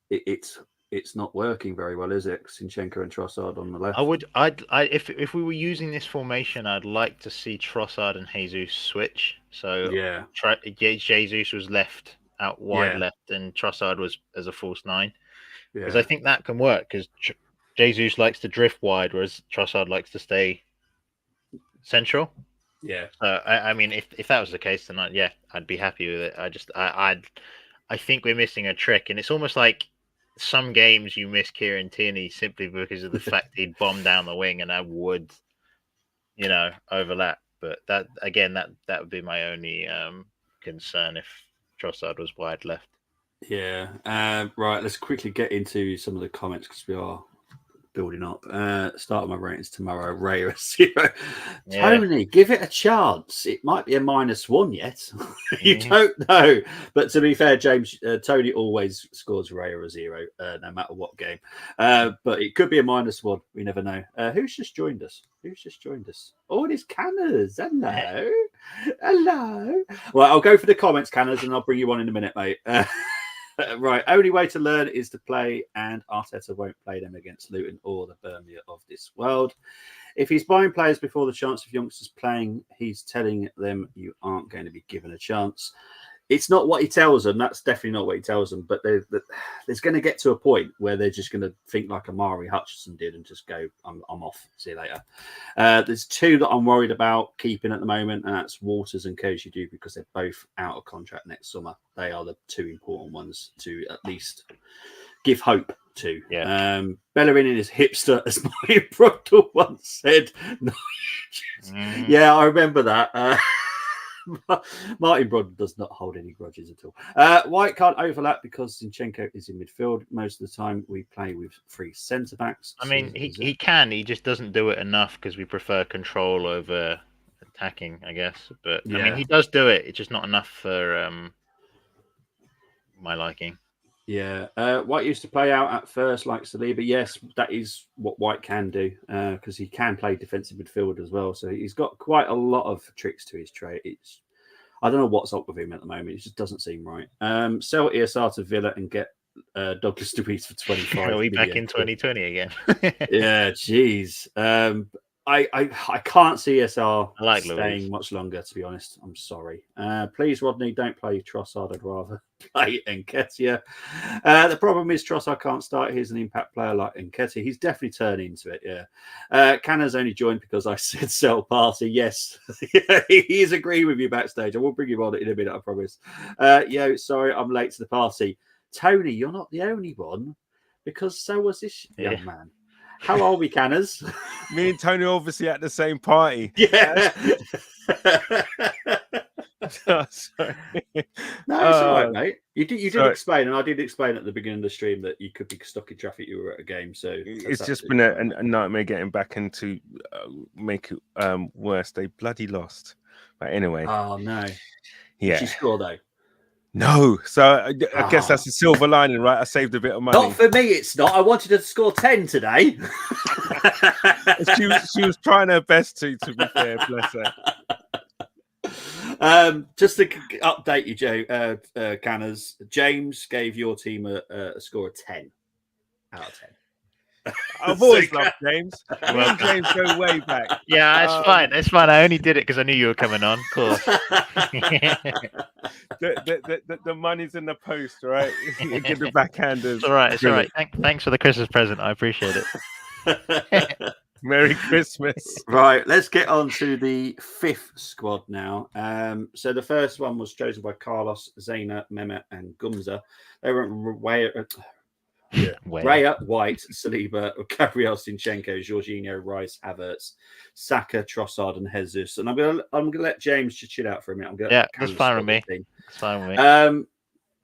it's not working very well, is it? Zinchenko and Trossard on the left. If we were using this formation, I'd like to see Trossard and Jesus switch. So Jesus was left out wide left, and Trossard was as a false 9. Because I think that can work. Because Jesus likes to drift wide, whereas Trossard likes to stay central. Yeah. I mean, if that was the case, then I'd be happy with it. I think we're missing a trick, and it's almost like some games you miss Kieran Tierney simply because of the fact he'd bomb down the wing and I would, overlap. But that would be my only concern if Trossard was wide left. Yeah. Right. Let's quickly get into some of the comments because we are building up. Start my ratings tomorrow. Raya 0. Yeah. Tony, give it a chance. It might be a -1 yet. You Mhm. don't know. But to be fair, James, Tony always scores Raya 0, no matter what game. But it could be a -1. We never know. Who's just joined us? Oh, it is Canners. Hello. Hello. Well, I'll go for the comments, Canners, and I'll bring you on in a minute, mate. Right, only way to learn is to play, and Arteta won't play them against Luton or the Birmingham of this world. If he's buying players before the chance of youngsters playing, he's telling them you aren't going to be given a chance. It's not what he tells them. That's definitely not what he tells them. But there's going to get to a point where they're just going to think like Amari Hutchinson did and just go, I'm off. See you later. There's two that I'm worried about keeping at the moment, and that's Waters and Kojidu, because they're both out of contract next summer. They are the two important ones to at least give hope to. Yeah. Bellerin in his hipster, as my brother once said. No, yeah, I remember that. Martin Broad does not hold any grudges at all. White can't overlap because Zinchenko is in midfield. Most of the time we play with 3 centre backs. I mean, he can. He just doesn't do it enough because we prefer control over attacking, I guess. But I mean, he does do it. It's just not enough for my liking. Yeah, White used to play out at first like Saliba. Yes, that is what White can do because he can play defensive midfield as well. So he's got quite a lot of tricks to his trade. I don't know what's up with him at the moment. It just doesn't seem right. Sell ESR to Villa and get Douglas Luiz for 25. Are we back in 2020 again? Yeah, jeez. I can't see ESR staying Luiz much longer, to be honest. I'm sorry. Please, Rodney, don't play Trossard. I'd rather play Nketiah. The problem is Trossard can't start. He's an impact player like Nketiah. He's definitely turning into it, yeah. Canna's only joined because I said sell party. Yes, he's agreeing with you backstage. I will bring you on in a minute, I promise. Sorry, I'm late to the party. Tony, you're not the only one, because so was this young man. How are we, Canners? Me and Tony obviously at the same party. Yeah. Oh, sorry. No, it's all right, mate. You did explain, and I did explain at the beginning of the stream that you could be stuck in traffic. You were at a game, so it's just been a nightmare getting back into make it worse. They bloody lost. But anyway. Oh no. Yeah. Did you score though? No, so I guess that's a silver lining, right? I saved a bit of money. Not for me, it's not. I wanted her to score 10 today. she was trying her best to be fair, bless her. Just to update you, Joe, Canners, James gave your team a score of 10 out of 10. I've always loved James. Me and James go way back. Yeah, it's fine. It's fine. I only did it because I knew you were coming on. Of course. The money's in the post, right? You get the backhanders. It's all right. It's all right. Thanks for the Christmas present. I appreciate it. Merry Christmas. Right, let's get on to the 5th squad now. So the first one was chosen by Carlos, Zaina, Mehmet, and Gumza. They were Raya, White, Saliba, Gabriel Zinchenko, Jorginho, Rice, Havertz, Saka, Trossard, and Jesus. And I'm gonna let James chill out for a minute. That's fine with me. It's fine with me.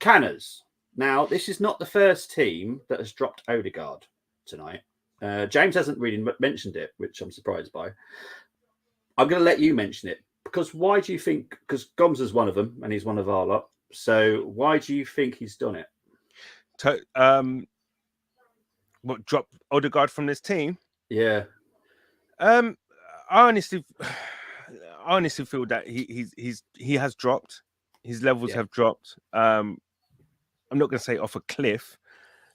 Canners. Now, this is not the first team that has dropped Odegaard tonight. James hasn't really mentioned it, which I'm surprised by. I'm going to let you mention it because why do you think? Because Gomza's one of them, and he's one of our lot. So why do you think he's done it? What, drop Odegaard from this team? Yeah. I honestly feel that he has dropped. His levels have dropped. I'm not going to say off a cliff.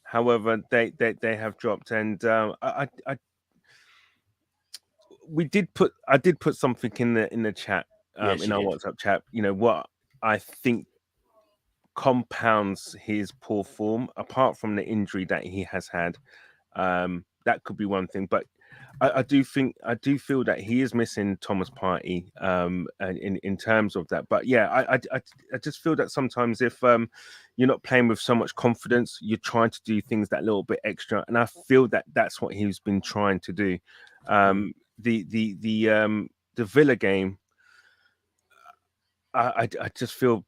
However, they have dropped, and I did put something in the chat in our WhatsApp chat. You know what I think compounds his poor form, apart from the injury that he has had. That could be one thing, but I do feel that he is missing Thomas Partey in terms of that. But yeah, I just feel that sometimes if you're not playing with so much confidence, you're trying to do things that little bit extra, and I feel that that's what he's been trying to do. The Villa game, I just feel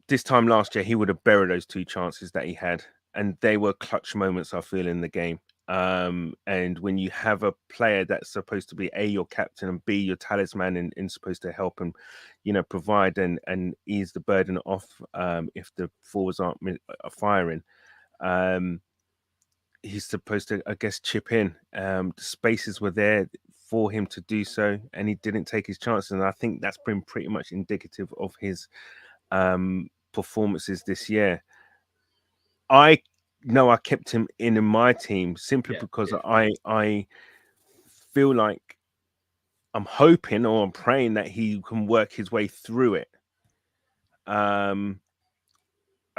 this time last year he would have buried those 2 chances that he had, and they were clutch moments I feel in the game. And when you have a player that's supposed to be A, your captain, and B, your talisman, and supposed to help and, provide and ease the burden off if the forwards aren't firing, he's supposed to, I guess, chip in. The spaces were there for him to do so, and he didn't take his chances. And I think that's been pretty much indicative of his performances this year. I know I kept him in my team simply because I feel like I'm hoping or I'm praying that he can work his way through it. I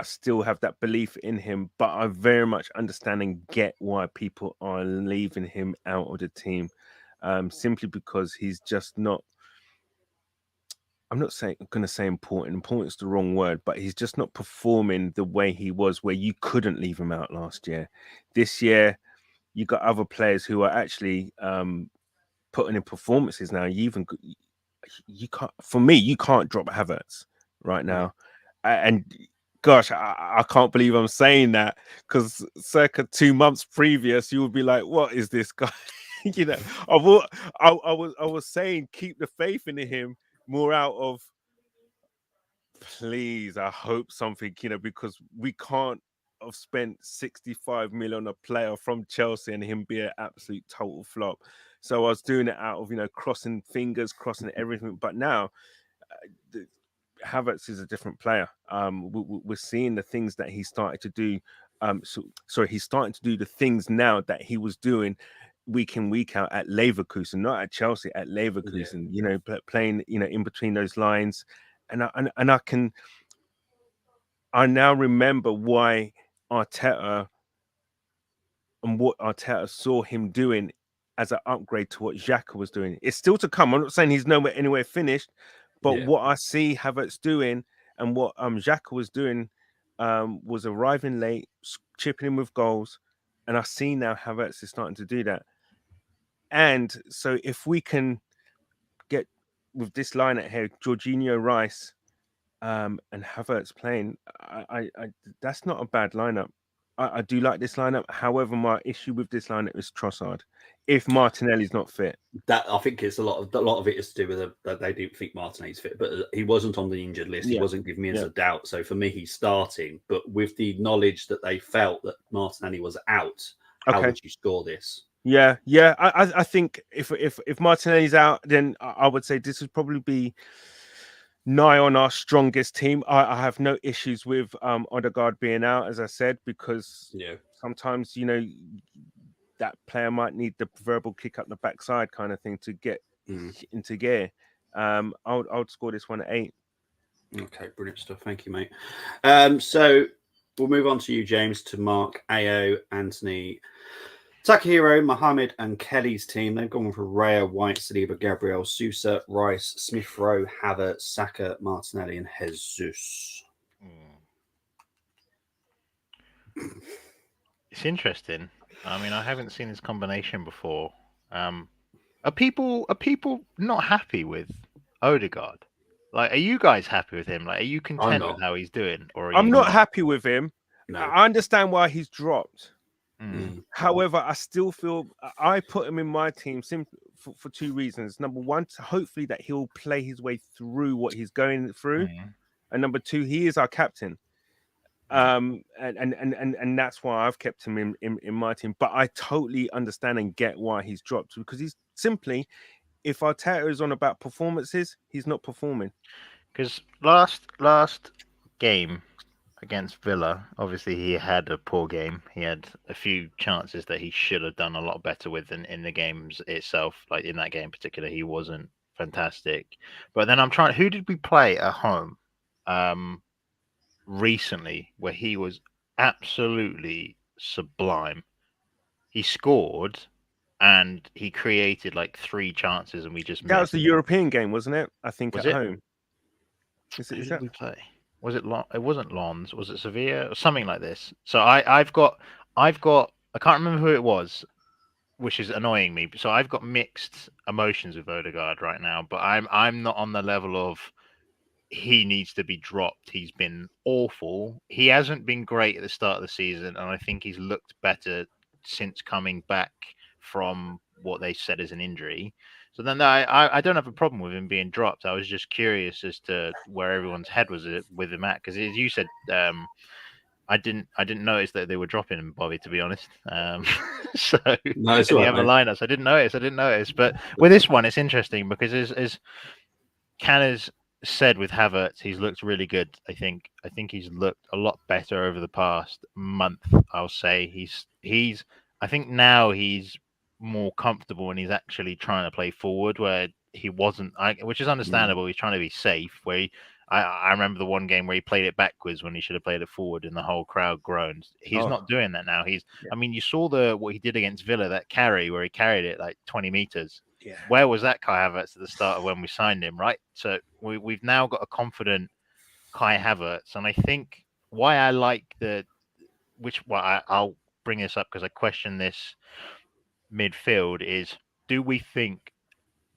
still have that belief in him, but I very much understand and get why people are leaving him out of the team, simply because he's just not. I'm not going to say important. Important's the wrong word, but he's just not performing the way he was, where you couldn't leave him out last year. This year, you got other players who are actually putting in performances now. You can't. For me, you can't drop Havertz right now, and gosh, I can't believe I'm saying that, because circa 2 months previous, you would be like, "What is this guy?" I was saying keep the faith in him more out of, please, I hope something, because we can't have spent 65 million on a player from Chelsea and him be an absolute total flop. So I was doing it out of, crossing fingers, crossing everything. But now Havertz is a different player. We're seeing the things that he started to do. He's starting to do the things now that he was doing week in, week out at Leverkusen, not at Chelsea, at Leverkusen. Playing, in between those lines, and I now remember why Arteta and what Arteta saw him doing as an upgrade to what Xhaka was doing. It's still to come. I'm not saying he's anywhere finished, but what I see Havertz doing and what Xhaka was doing was arriving late, chipping in with goals, and I see now Havertz is starting to do that. And so if we can get with this line at here, Jorginho, Rice, and Havertz playing, I that's not a bad lineup. I do like this lineup. However, my issue with this lineup is Trossard. If Martinelli's not fit, that I think it's a lot of it is to do with that they do think Martinelli's fit, but he wasn't on the injured list. He wasn't giving me as a doubt. So for me, he's starting. But with the knowledge that they felt that Martinelli was out, how would you score this? Yeah. I think if Martinelli's out, then I would say this would probably be nigh on our strongest team. I have no issues with Odegaard being out, as I said, because sometimes that player might need the verbal kick up the backside kind of thing to get into gear. I would score this one at 8. Okay, brilliant stuff. Thank you, mate. So we'll move on to you, James, to Mark, Ao, Anthony, Takahiro, Mohammed, and Kelly's team. They've gone for Raya, White, Saliba, Gabriel, Sousa, Rice, Smith Rowe, Havertz, Saka, Martinelli, and Jesus. It's interesting. I mean, I haven't seen this combination before. Are people not happy with Odegaard? Like, are you guys happy with him? Like, are you content with how he's doing? Or I'm not happy with him. No. I understand why he's dropped. However, I still feel I put him in my team simply for 2 reasons. Number one, hopefully that he'll play his way through what he's going through, and number 2, he is our captain. And that's why I've kept him in my team. But I totally understand and get why he's dropped, because he's simply, if Arteta is on about performances, he's not performing. Because last game against Villa, obviously he had a poor game. He had a few chances that he should have done a lot better with in the games itself. Like in that game in particular, he wasn't fantastic. But then who did we play at home recently where he was absolutely sublime? He scored and he created like 3 chances and we just missed. That was the European game, wasn't it? I think was at it? Home. Who did we play? Was it It wasn't Lons. Was it Sevilla or something like this? So I've got I can't remember who it was, which is annoying me. So I've got mixed emotions with Odegaard right now, but I'm not on the level of he needs to be dropped. He's been awful. He hasn't been great at the start of the season, and I think he's looked better since coming back from what they said is an injury. So then I don't have a problem with him being dropped. I was just curious as to where everyone's head was with him at, because as you said, I didn't notice that they were dropping him, Bobby, to be honest. So No, it's in all the right, other mate. lineups, I didn't notice. But with this one, it's interesting because as Canner's said with Havertz, he's looked really good. I think he's looked a lot better over the past month. I'll say he's. I think now he's more comfortable and he's actually trying to play forward where he wasn't. Which is understandable. He's trying to be safe. I remember the one game where he played it backwards when he should have played it forward, and the whole crowd groaned. He's not doing that now. I mean, you saw what he did against Villa, that carry where he carried it like 20 meters. Yeah. Where was that Kai Havertz at the start of when we signed him, right? So we've now got a confident Kai Havertz, and I think why I like I'll bring this up because I question this midfield is: do we think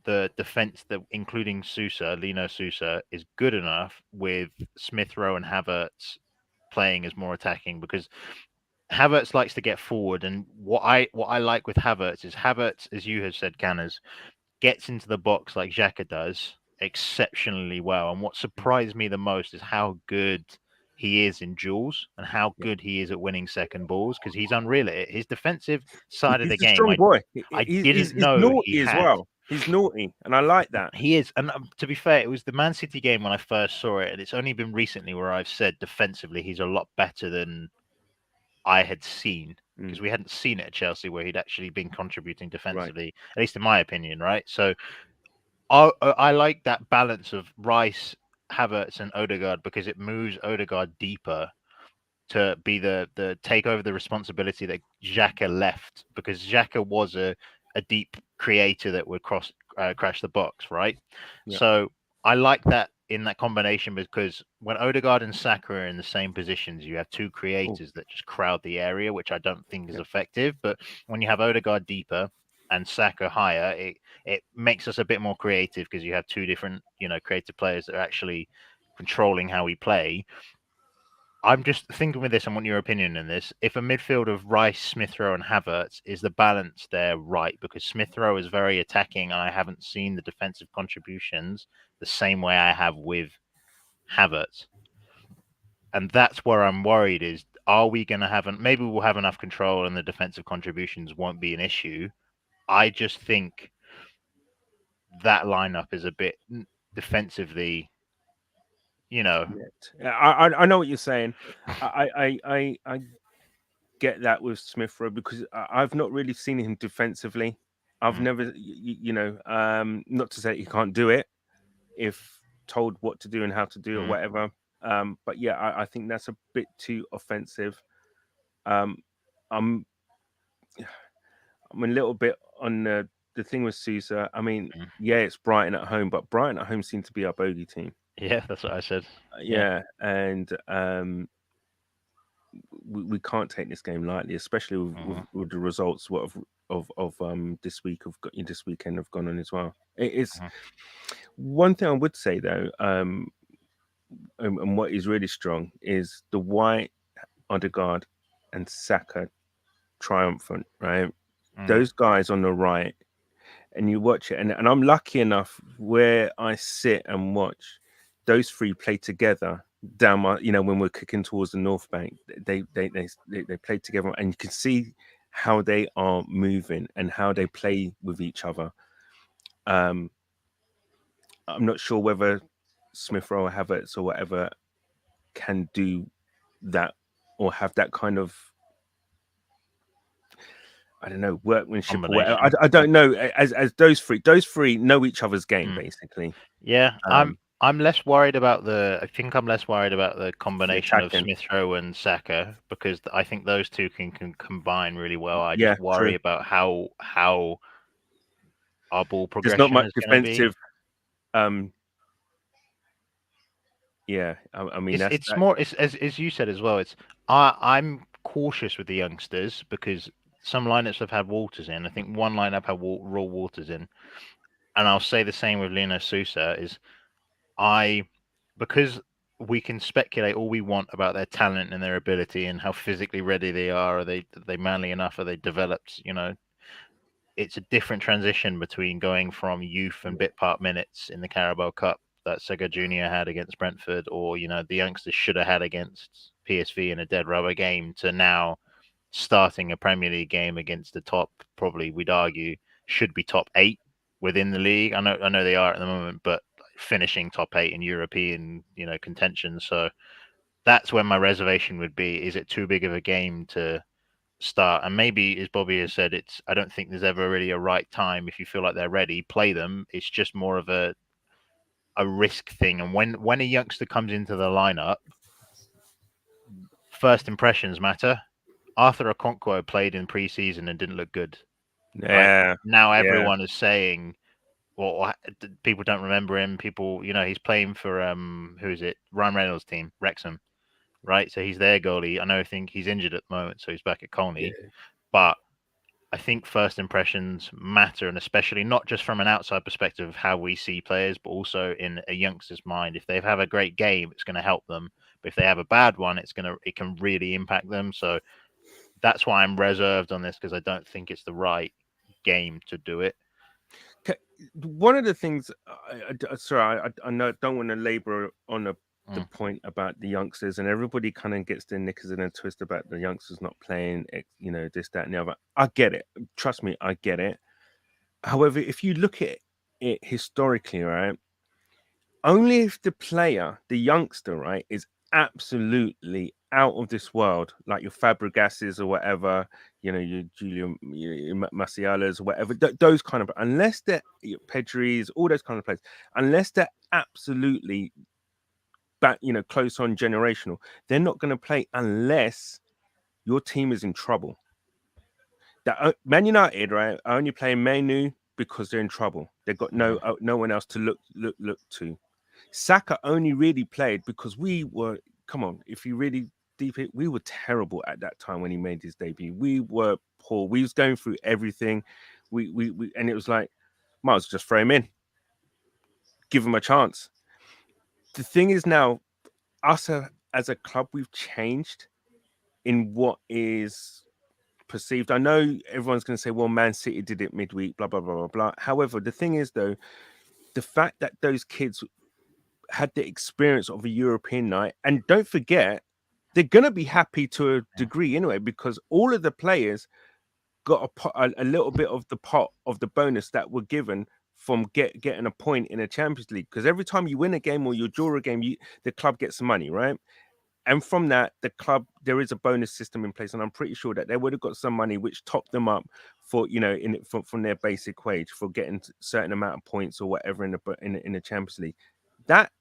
the defense that including Lino Sousa, is good enough with Smith Rowe and Havertz playing as more attacking? Because Havertz likes to get forward, and what I like with Havertz is Havertz, as you have said, Canners, gets into the box like Xhaka does exceptionally well. And what surprised me the most is how good he is in duels and how good he is at winning second balls, because he's unreal at it. His defensive side of He's the a game, strong boy. I He's didn't know he naughty as had. well. He's naughty, and I like that. He is. And to be fair, it was the Man City game when I first saw it, and it's only been recently where I've said defensively he's a lot better than I had seen, because we hadn't seen it at Chelsea where he'd actually been contributing defensively, at least in my opinion, right? So I like that balance of Rice, Havertz, and Odegaard, because it moves Odegaard deeper to be the take over the responsibility that Xhaka left, because Xhaka was a deep creator that would crash the box, right? Yeah. So I like that in that combination, because when Odegaard and Saka are in the same positions, you have two creators that just crowd the area, which I don't think is effective. But when you have Odegaard deeper and Saka higher, it makes us a bit more creative, because you have two different, creative players that are actually controlling how we play. I'm just thinking with this, I want your opinion in this. If a midfield of Rice, Smith Rowe, and Havertz, is the balance there right? Because Smith Rowe is very attacking, and I haven't seen the defensive contributions the same way I have with Havertz. And that's where I'm worried is, are we going to have, maybe we'll have enough control and the defensive contributions won't be an issue. I just think that lineup is a bit defensively, I know what you're saying. I get that with Smith Rowe, because I've not really seen him defensively. I've never, not to say he can't do it if told what to do and how to do it, whatever. But yeah, I think that's a bit too offensive. I'm a little bit on the thing with Sousa. I mean, yeah, it's Brighton at home, but Brighton at home seem to be our bogey team. Yeah, that's what I said. And we can't take this game lightly, especially with the results of this weekend have gone on as well. It's one thing I would say though, and what is really strong is the White, Odegaard, and Saka triumphant, right? Those guys on the right, and you watch it, and I'm lucky enough where I sit and watch those three play together down my, when we're kicking towards the North Bank, they play together, and you can see how they are moving and how they play with each other. I'm not sure whether Smith Rowe, Havertz, or whatever can do that or have that kind of, I don't know, workmanship or whatever. I don't know. As those three know each other's game, basically. Yeah, I'm less worried about I think I'm less worried about the combination of Smith Rowe and Saka, because I think those two can combine really well. I just worry about how our ball progression There's not much is going to defensive. be. Yeah, I mean, it's more. It's as you said as well. I'm cautious with the youngsters, because some lineups have had Walters in. I think one lineup had raw Walters in, and I'll say the same with Lino Sousa. Because we can speculate all we want about their talent and their ability and how physically ready they are. Are they manly enough? Are they developed? You know, it's a different transition between going from youth and bit part minutes in the Carabao Cup that Sega Junior had against Brentford, or you know the youngsters should have had against PSV in a dead rubber game, to now starting a Premier League game against the top, probably we'd argue should be top 8 within the league. I know they are at the moment, but finishing top 8 in European, you know, contention. So that's when my reservation would be: is it too big of a game to start? And maybe, as Bobby has said, I don't think there's ever really a right time. If you feel like they're ready, play them. It's just more of a risk thing. And when a youngster comes into the lineup, first impressions matter. Arthur Okonkwo played in pre-season and didn't look good. Yeah. Right? Now everyone is saying, well, people don't remember him. People, you know, he's playing for who is it? Ryan Reynolds' team, Wrexham, right? So he's their goalie. I think he's injured at the moment, so he's back at Colney. Yeah. But I think first impressions matter, and especially not just from an outside perspective of how we see players, but also in a youngster's mind. If they have a great game, it's going to help them. But if they have a bad one, it can really impact them. So that's why I'm reserved on this, because I don't think it's the right game to do it. One of the things, I know, don't want to labor on the point about the youngsters, and everybody kind of gets their knickers in a twist about the youngsters not playing, you know, this, that, and the other. I get it. Trust me, I get it. However, if you look at it historically, right, only if the player, the youngster, right, is absolutely out of this world, like your Fabregases or whatever, you know, your Julian Masialas or whatever, those kind of, unless they're Pedris, all those kind of players, unless they're absolutely back, you know, close on generational, they're not going to play unless your team is in trouble. That Man United, right, are only playing Manu because they're in trouble. They've got no one else to look to. Saka only really played because we were, come on, if you really deep it, we were terrible at that time when he made his debut. We were poor. We was going through everything. We and it was like, might as well just throw him in, give him a chance. The thing is now, us as a club, we've changed in what is perceived. I know everyone's going to say, well, Man City did it midweek, blah, blah, blah, blah, blah. However, the thing is, though, the fact that those kids had the experience of a European night, and don't forget, they're going to be happy to a degree anyway, because all of the players got a little bit of the pot of the bonus that were given from getting a point in a Champions League. Because every time you win a game or you draw a game, the club gets some money, right? And from that, the club, there is a bonus system in place, and I'm pretty sure that they would have got some money which topped them up for, you know, from their basic wage for getting a certain amount of points or whatever in the Champions League. That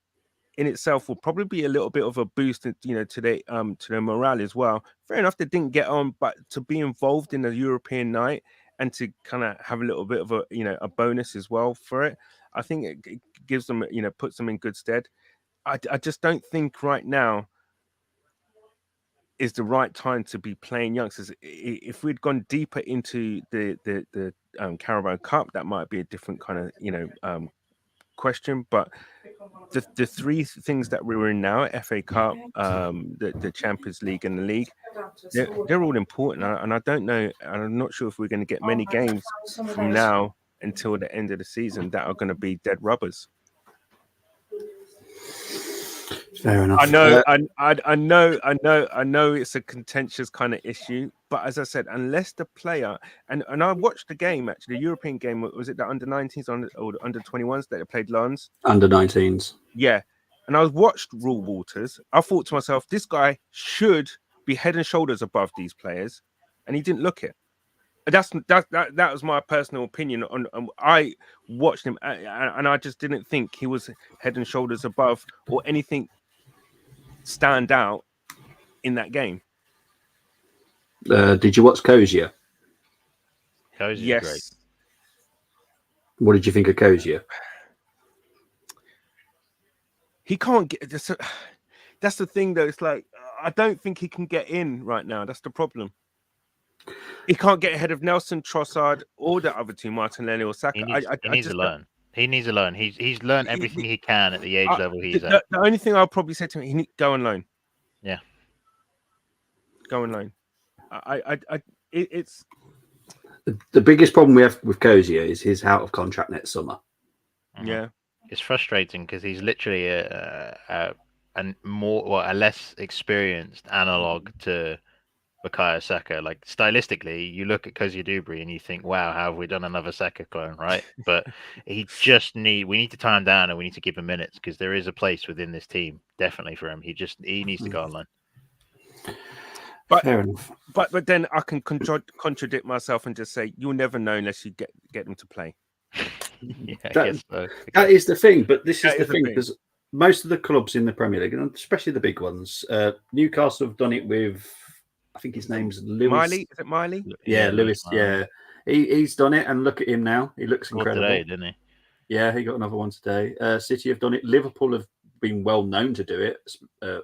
in itself will probably be a little bit of a boost, you know, to their morale as well. Fair enough, they didn't get on, but to be involved in a European night and to kind of have a little bit of a, you know, a bonus as well for it, I think it gives them, you know, puts them in good stead. I just don't think right now is the right time to be playing youngsters. If we'd gone deeper into the Carabao Cup, that might be a different kind of, you know, question. But the three things that we were in now, FA Cup, the Champions League and the league, they're all important. And I don't know, and I'm not sure if we're going to get many games from now until the end of the season that are going to be dead rubbers. Fair enough. I know it's a contentious kind of issue, but as I said, unless the player, and I watched the game, actually, the European game, was it the under-19s or the under-21s that they played Lens? Under-19s. Yeah. And I watched Rule Waters. I thought to myself, this guy should be head and shoulders above these players, and he didn't look it. That was my personal opinion. I watched him, and I just didn't think he was head and shoulders above or anything stand out in that game. Did you watch Cozier? Cozier's yes. Great. What did you think of Cozier? He can't get. That's the thing, though. It's like I don't think he can get in right now. That's the problem. He can't get ahead of Nelson, Trossard, or the other two, Martinelli or Saka. He needs to learn. He needs a loan. He's learned everything he can at the age level he's at. The only thing I'll probably say to him, he need go on loan. Yeah. Go on loan. It's The biggest problem we have with Cozier is he's out of contract next summer. yeah. It's frustrating because he's literally a less experienced analog to Bukayo Saka. Like stylistically, you look at Cozier Dubry and you think, "Wow, how have we done another Saka clone?" Right? But we need to tie him down and we need to give him minutes because there is a place within this team definitely for him. He needs to go online. But Fair enough. But then I can contradict myself and just say you'll never know unless you get them to play. Yeah, I That- guess so. That is the thing, but this is That the is the thing thing. because most of the clubs in the Premier League, and especially the big ones, Newcastle have done it with, I think his name's Lewis. Miley, is it Miley? Yeah, Lewis. Miley. Yeah, he's done it, and look at him now. He looks Scored incredible. today, didn't he? Yeah, he got another one today. City have done it. Liverpool have been well known to do it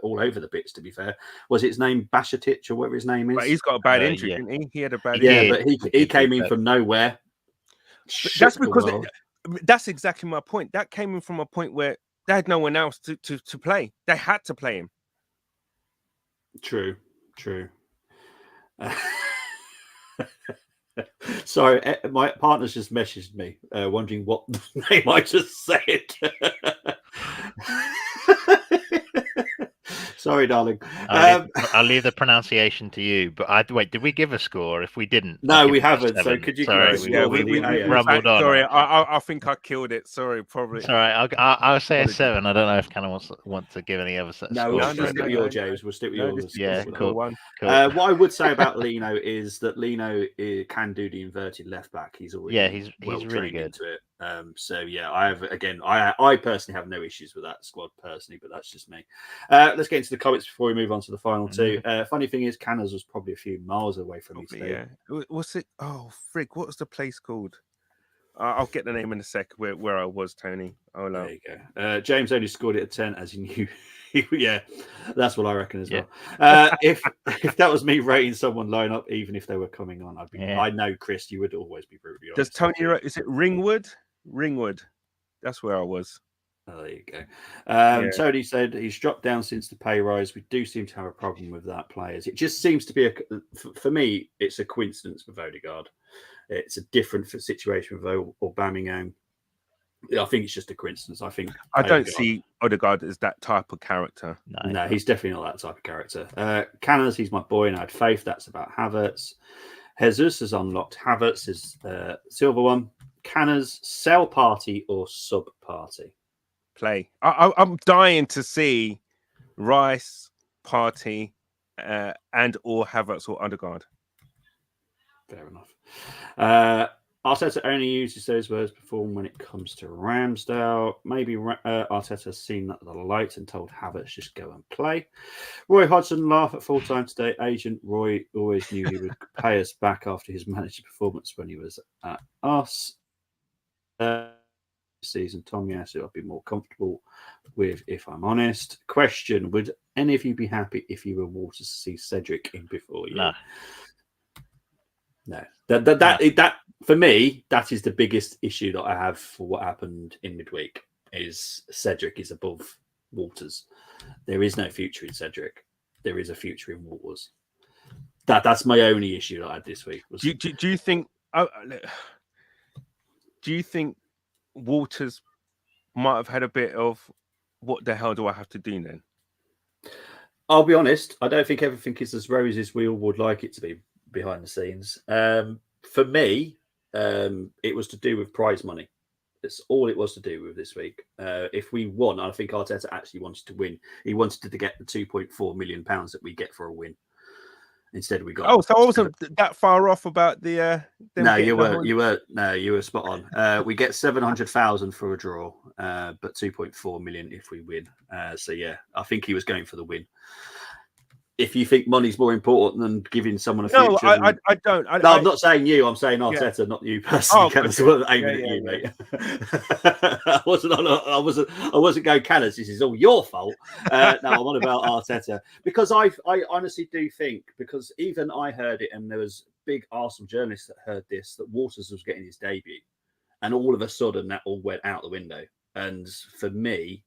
all over the bits. To be fair, was his name Bashatic or whatever his name is? But he's got a bad injury, yeah. didn't he? He had a bad Yeah, injury. but he came in from nowhere. But Shook that's the because world. that's exactly my point. That came in from a point where they had no one else to play. They had to play him. True. Sorry, my partner's just messaged me, wondering what name I just said. Sorry, darling. I'll leave the pronunciation to you. But wait, did we give a score? If we didn't, No, I'll give we it a haven't, so 7. could you Sorry, give us a we, score? we, we, we rumbled on. Sorry, I think I killed it. Sorry, probably. It's all right. I'll say a Apologies. 7. I don't know if Canon wants to give any other No, scores. we'll No, stick with yours, James. We'll stick with yours. Yeah, cool. One. Cool. What I would say about Lino is that Lino can do the inverted left back. He's already he's well really trained good. into it. So yeah, I personally have no issues with that squad personally, but that's just me. Let's get into the comments before we move on to the final two. Funny thing is, Canners was probably a few miles away from me today. Yeah. What's it? Oh, frig! What was the place called? I'll get the name in a sec. Where I was, Tony. Oh no. There you go. James only scored it at 10, as you knew. Yeah, that's what I reckon as Yeah. well. If that was me rating someone line up, even if they were coming on, I'd be. Yeah. I know, Chris, you would always be brutally Does honest. Tony? Is it Ringwood? Ringwood. That's where I was. Oh, there you go. Yeah. Tony said he's dropped down since the pay rise. We do seem to have a problem with that, players. It just seems to be for me, it's a coincidence with Odegaard. It's a different situation with Aubameyang. I think it's just a coincidence. I think I don't see Odegaard as that type of character. No, he's definitely not that type of character. Canners, he's my boy, and I had faith. That's about Havertz. Jesus has unlocked Havertz, is silver one. Canners, sell party or sub party? Play. I'm dying to see Rice, Party, and or Havertz or Odegaard. Fair enough. Arteta only uses those words before when it comes to Ramsdale. Maybe Arteta's seen that the light and told Havertz just go and play. Roy Hodgson laugh at full time today. Agent Roy always knew he would pay us back after his manager performance when he was at us. Season Tom Yasu I'd be more comfortable with, if I'm honest. Question: would any of you be happy if you were Waters to see Cedric in before you? No. That for me, that is the biggest issue that I have for what happened in midweek. Is Cedric is above Waters. There is no future in Cedric. There is a future in Waters. That's my only issue that I had this week. Was... Do you think? Do you think Waters might have had a bit of what the hell do I have to do then? I'll be honest. I don't think everything is as rosy as we all would like it to be behind the scenes. For me, it was to do with prize money. That's all it was to do with this week. If we won, I think Arteta actually wanted to win. He wanted to get the £2.4 million that we get for a win. Instead, we got. Oh, so I wasn't that far off about the. No, you were. You were. No, you were spot on. We get 700,000 for a draw, but 2.4 million if we win. So yeah, I think he was going for the win. If you think money's more important than giving someone a future, no, I don't. I'm not saying you. I'm saying Arteta, not you personally. Canners, aiming at you, mate. I wasn't going Canners. This is all your fault. No, I'm on about Arteta because I honestly do think, because even I heard it, and there was big Arsenal journalists that heard this, that Waters was getting his debut, and all of a sudden that all went out the window. And for me,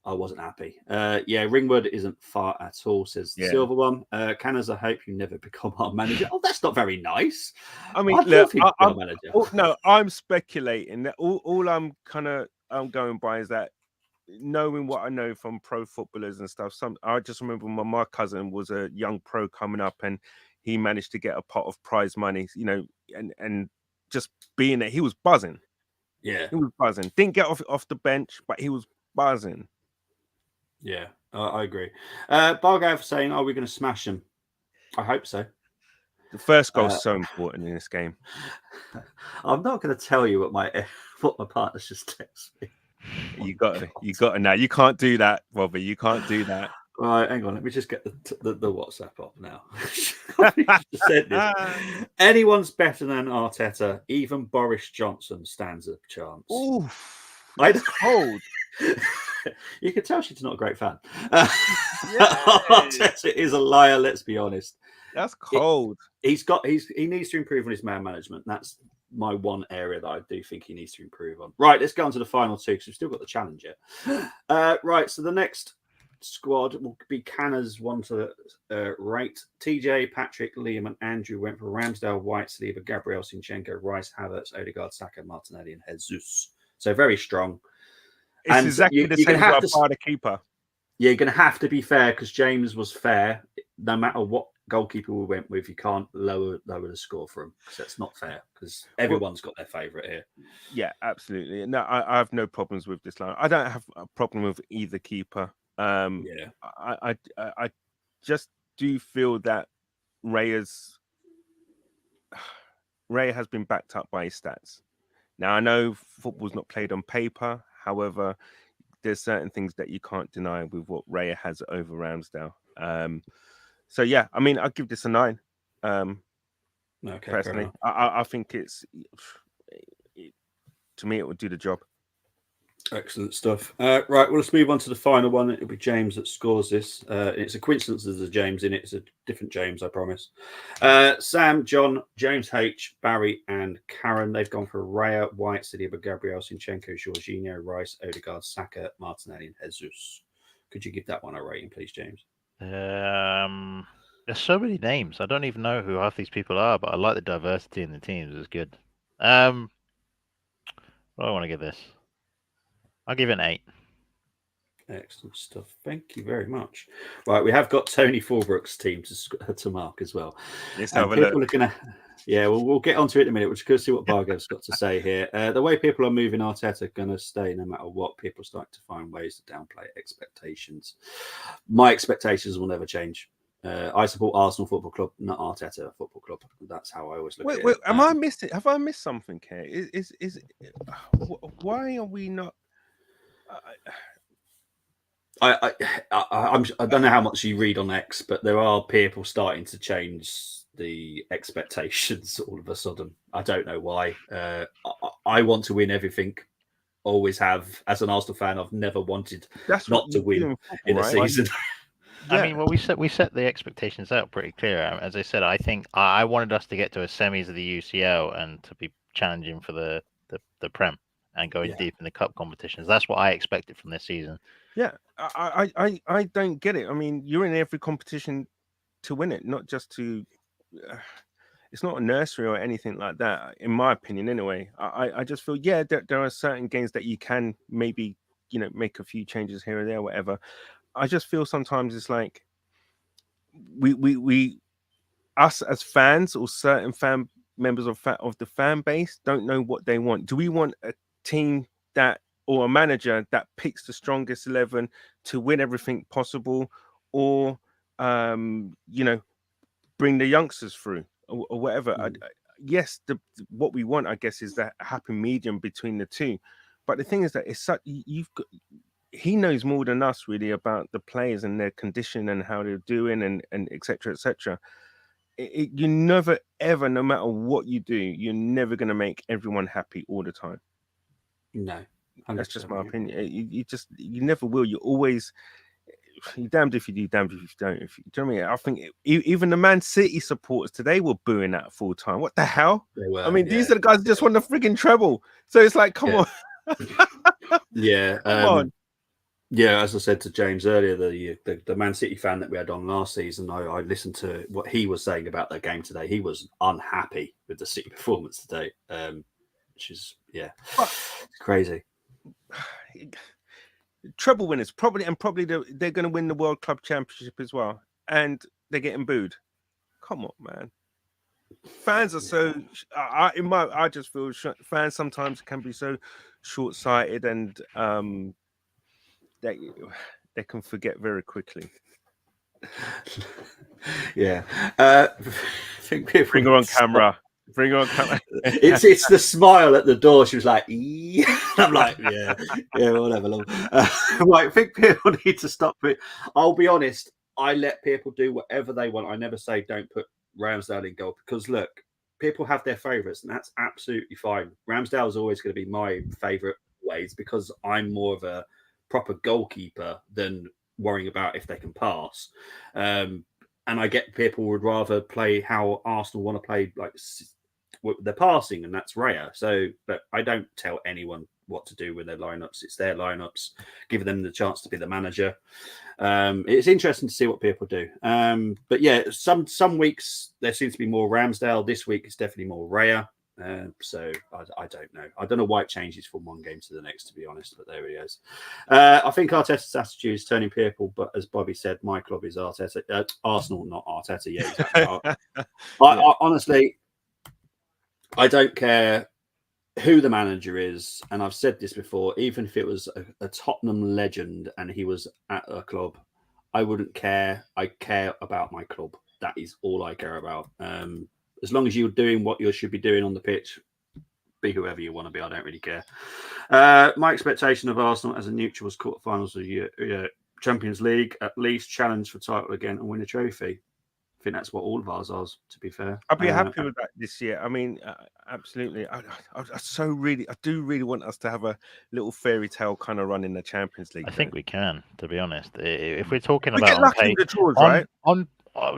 I wasn't happy. Yeah, Ringwood isn't far at all, says the silver one. Canners, I hope you never become our manager. Oh, that's not very nice. I mean, I'd love him to be our manager. No, I'm speculating. That all I'm going by is that, knowing what I know from pro footballers and stuff. I just remember when my cousin was a young pro coming up, and he managed to get a pot of prize money, and just being there, he was buzzing. Yeah, he was buzzing. Didn't get off the bench, but he was buzzing. Yeah, I agree. Bargav saying, "Are we going to smash them?" I hope so. The first goal is so important in this game. I'm not going to tell you what my partner's just texted me. You got to now. You can't do that, Robbie. You can't do that. Right, hang on. Let me just get the WhatsApp up now. Said this. Anyone's better than Arteta. Even Boris Johnson stands a chance. Ooh, that's cold. You can tell she's not a great fan. Arteta is a liar. Let's be honest. That's cold. He needs to improve on his man management. That's my one area that I do think he needs to improve on. Right, let's go on to the final two because we've still got the challenge yet. Right, so the next squad will be Canner's one to rate. TJ, Patrick, Liam, and Andrew went for Ramsdale, White, Saliba, Gabriel, Sinchenko, Rice, Havertz, Odegaard, Saka, Martinelli, and Jesus. So very strong. It's exactly the same as the keeper. Yeah, you're going to have to be fair because James was fair. No matter what goalkeeper we went with, you can't lower the score for him because that's not fair because everyone's got their favourite here. Yeah, absolutely. No, I have no problems with this line. I don't have a problem with either keeper. I just do feel that Ray has been backed up by his stats. Now, I know football's not played on paper. However, there's certain things that you can't deny with what Raya has over Ramsdale. So, yeah, I mean, I'll give this a 9. Okay, personally. I think to me, it would do the job. Excellent stuff. Right, well, let's move on to the final one. It'll be James that scores this. It's a coincidence there's a James in it. It's a different James, I promise. Sam, John, James H, Barry, and Karen. They've gone for Raya, White, Saliba, Gabriel, Sinchenko, Jorginho, Rice, Odegaard, Saka, Martinelli, and Jesus. Could you give that one a rating, please, James? There's so many names. I don't even know who half these people are, but I like the diversity in the teams. It's good. What do I want to give this? I'll give it an 8. Excellent stuff. Thank you very much. Right, we have got Tony Fulbrook's team to mark as well. Let's have a look. We'll get onto it in a minute. We're just going to see what Bargov's got to say here. The way people are moving Arteta are going to stay no matter what. People start to find ways to downplay expectations. My expectations will never change. I support Arsenal Football Club, not Arteta Football Club. That's how I always look at it. Am I missing? Have I missed something here? Why are we not? I don't know how much you read on X, but there are people starting to change the expectations all of a sudden. I don't know why. I want to win everything. Always have. As an Arsenal fan, I've never wanted not to win in a season. I mean, well, we set the expectations out pretty clear. As I said, I think I wanted us to get to a semis of the UCL and to be challenging for the Prem and going deep in the cup competitions. That's what I expected from this season. Yeah, I don't get it. I mean, you're in every competition to win it, not just to. It's not a nursery or anything like that, in my opinion. Anyway, I just feel there are certain games that you can maybe make a few changes here and there, whatever. I just feel sometimes it's like we us as fans or certain fan members of the fan base don't know what they want. Do we want a team or a manager that picks the strongest 11 to win everything possible, or bring the youngsters through or whatever? Yes, what we want, I guess, is that happy medium between the two. But the thing is that it's such he knows more than us really about the players and their condition and how they're doing and et cetera, et cetera. You never ever, no matter what you do, you're never going to make everyone happy all the time. No, that's just my opinion. You never will. You always, you're damned if you do, damned if you don't. If you, do you know what I mean? I think even the Man City supporters today were booing that full time. What the hell? They were, I mean, yeah. these are the guys who just won the frigging treble. So it's like, come Yeah. on. Yeah. Come on. Yeah, as I said to James earlier, the Man City fan that we had on last season, I listened to what he was saying about their game today. He was unhappy with the City performance today, which is, yeah, it's crazy. Treble winners, probably they're going to win the World Club Championship as well, and they're getting booed. Come on, man. Fans are so. I just feel fans sometimes can be so short-sighted, and they can forget very quickly. Yeah, I think people Bring her on camera. Bring her on camera. It's the smile at the door. She was like, "Ee." I'm like, yeah, whatever. I think people need to stop it. I'll be honest. I let people do whatever they want. I never say don't put Ramsdale in goal because look, people have their favourites, and that's absolutely fine. Ramsdale is always going to be my favourite ways because I'm more of a proper goalkeeper than worrying about if they can pass. And I get people would rather play how Arsenal want to play, like they're passing, and that's rare. So, but I don't tell anyone what to do with their lineups. It's their lineups, giving them the chance to be the manager. It's interesting to see what people do. But yeah, some weeks there seems to be more Ramsdale. This week it's definitely more Raya. So I don't know. I don't know why it changes from one game to the next, to be honest. But there he is. I think Arteta's attitude is turning people. But as Bobby said, my club is Arteta. Arsenal, not Arteta. Yeah, exactly. I honestly, I don't care who the manager is, and I've said this before. Even if it was a Tottenham legend and he was at a club, I wouldn't care. I care about my club. That is all I care about. As long as you're doing what you should be doing on the pitch, be whoever you want to be. I don't really care. My expectation of Arsenal as a neutral was quarterfinals of the Champions League, at least challenge for title again and win a trophy. I think that's what all of ours are, to be fair. I'll be happy with that this year. I mean, absolutely. I do really want us to have a little fairy tale kind of run in the Champions League. I think we can, to be honest. If we're talking we about get lucky with the draws, right?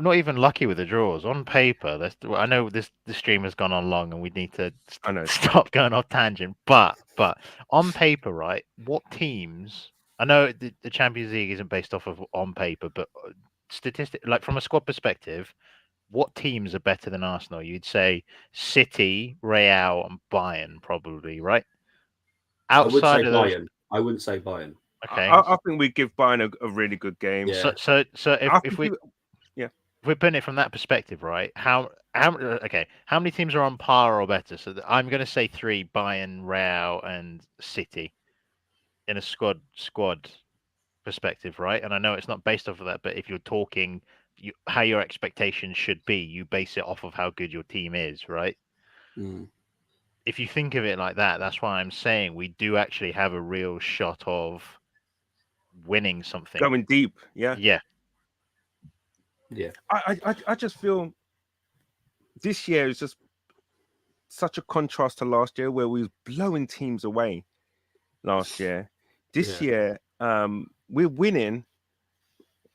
Not even lucky with the draws. On paper, I know the stream has gone on long, and we need to stop going off tangent. But on paper, right? What teams? I know the Champions League isn't based off of on paper, but like from a squad perspective, what teams are better than Arsenal? You'd say City, Real, and Bayern, probably, right? Outside of those, I wouldn't say Bayern. Okay, I think we give Bayern a really good game. Yeah. So if we're putting it from that perspective, right? How many teams are on par or better? So I'm going to say 3: Bayern, Real, and City in a squad perspective, right? And I know it's not based off of that, but if you're talking how your expectations should be, you base it off of how good your team is, right? If you think of it like that, that's why I'm saying we do actually have a real shot of winning something, going deep. Yeah. I just feel this year is just such a contrast to last year, where we was blowing teams away last year. This year, we're winning.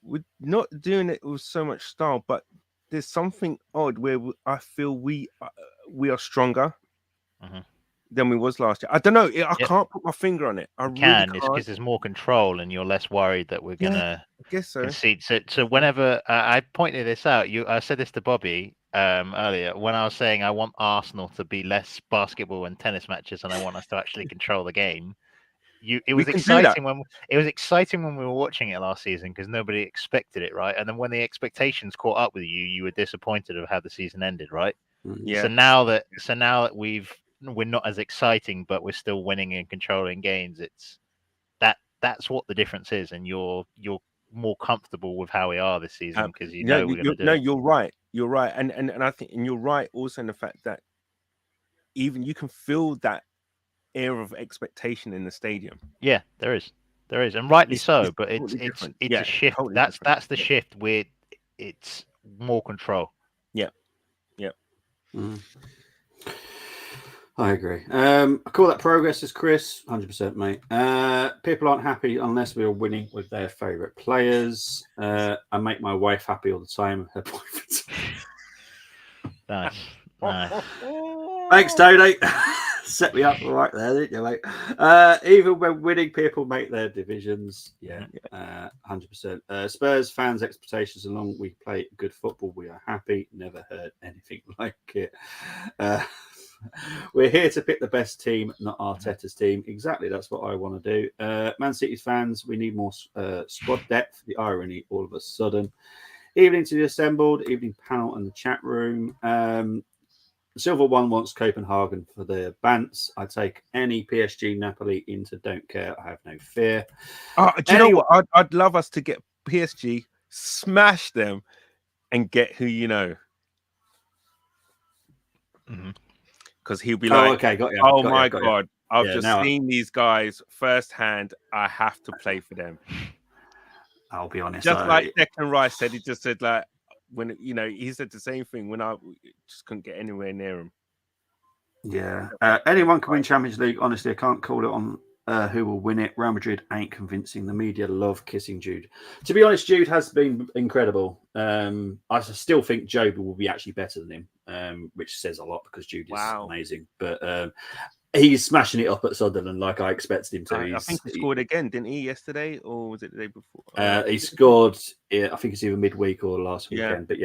We're not doing it with so much style, but there's something odd where I feel we are stronger than we was last year. I don't know. I can't put my finger on it. It's because there's more control, and you're less worried that we're gonna concede. So whenever I pointed this out, I said this to Bobby earlier when I was saying I want Arsenal to be less basketball and tennis matches, and I want us to actually control the game. It was exciting when we were watching it last season because nobody expected it, right? And then when the expectations caught up with you, you were disappointed of how the season ended, right? Yeah. So now that we're not as exciting, but we're still winning and controlling games. That's what the difference is, and you're more comfortable with how we are this season because we're going to do it. No, you're right. You're right, and I think, and you're right also in the fact that even you can feel that air of expectation in the stadium. Yeah, there is, and rightly so. But it's a shift. Totally that's the shift where it's more control. Yeah. I agree. I call that progress as Chris, 100%, mate. People aren't happy unless we are winning with their favourite players. I make my wife happy all the time. Her boyfriend's. Nice. Nice. Thanks, Tony. Set me up right there, didn't you, mate? Even when winning, people make their divisions. Yeah, 100%. Spurs fans' expectations, along we play good football, we are happy. Never heard anything like it. We're here to pick the best team, not Arteta's team. Exactly, that's what I want to do. Man City fans, we need more squad depth. The irony, all of a sudden. Evening to the assembled, evening panel and the chat room. Silver One wants Copenhagen for the Bants. I take any PSG Napoli into don't care. I have no fear. Do you know what? I'd love us to get PSG, smash them, and get who you know. Because he'll be like, okay, got you. Oh got my you, got God, you. I've just seen these guys firsthand. I have to play for them. I'll be honest. Just like Declan Rice said, he just said like, when he said the same thing when I just couldn't get anywhere near him. Yeah, anyone can win Champions League. Honestly, I can't call it on who will win it. Real Madrid ain't convincing. The media love kissing Jude. To be honest, Jude has been incredible. I still think Job will be actually better than him, which says a lot because Jude is amazing. But he's smashing it up at Sunderland like I expected him to. I think he scored again, didn't he, yesterday? Or was it the day before? He scored, I think it's either midweek or last weekend. But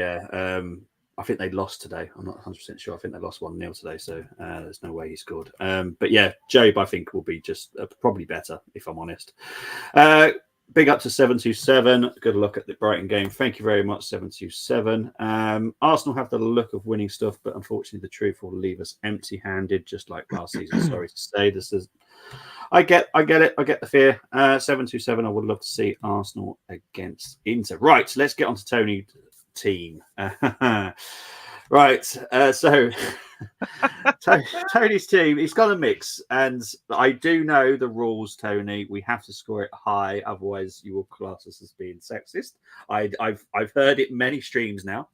I think they lost today. I'm not 100% sure. I think they lost 1-0 today. So there's no way he scored. But yeah, Job, I think, will be just probably better, if I'm honest. Big up to 727. Good luck at the Brighton game. Thank you very much, 727. Arsenal have the look of winning stuff, but unfortunately, the truth will leave us empty-handed, just like last season. Sorry to say, this is. I get it. I get the fear. 727. I would love to see Arsenal against Inter. Right, let's get on to Tony's team. Right, so Tony's team, he's got a mix, and I do know the rules, Tony. We have to score it high, otherwise you will class us as being sexist. I've heard it many streams now.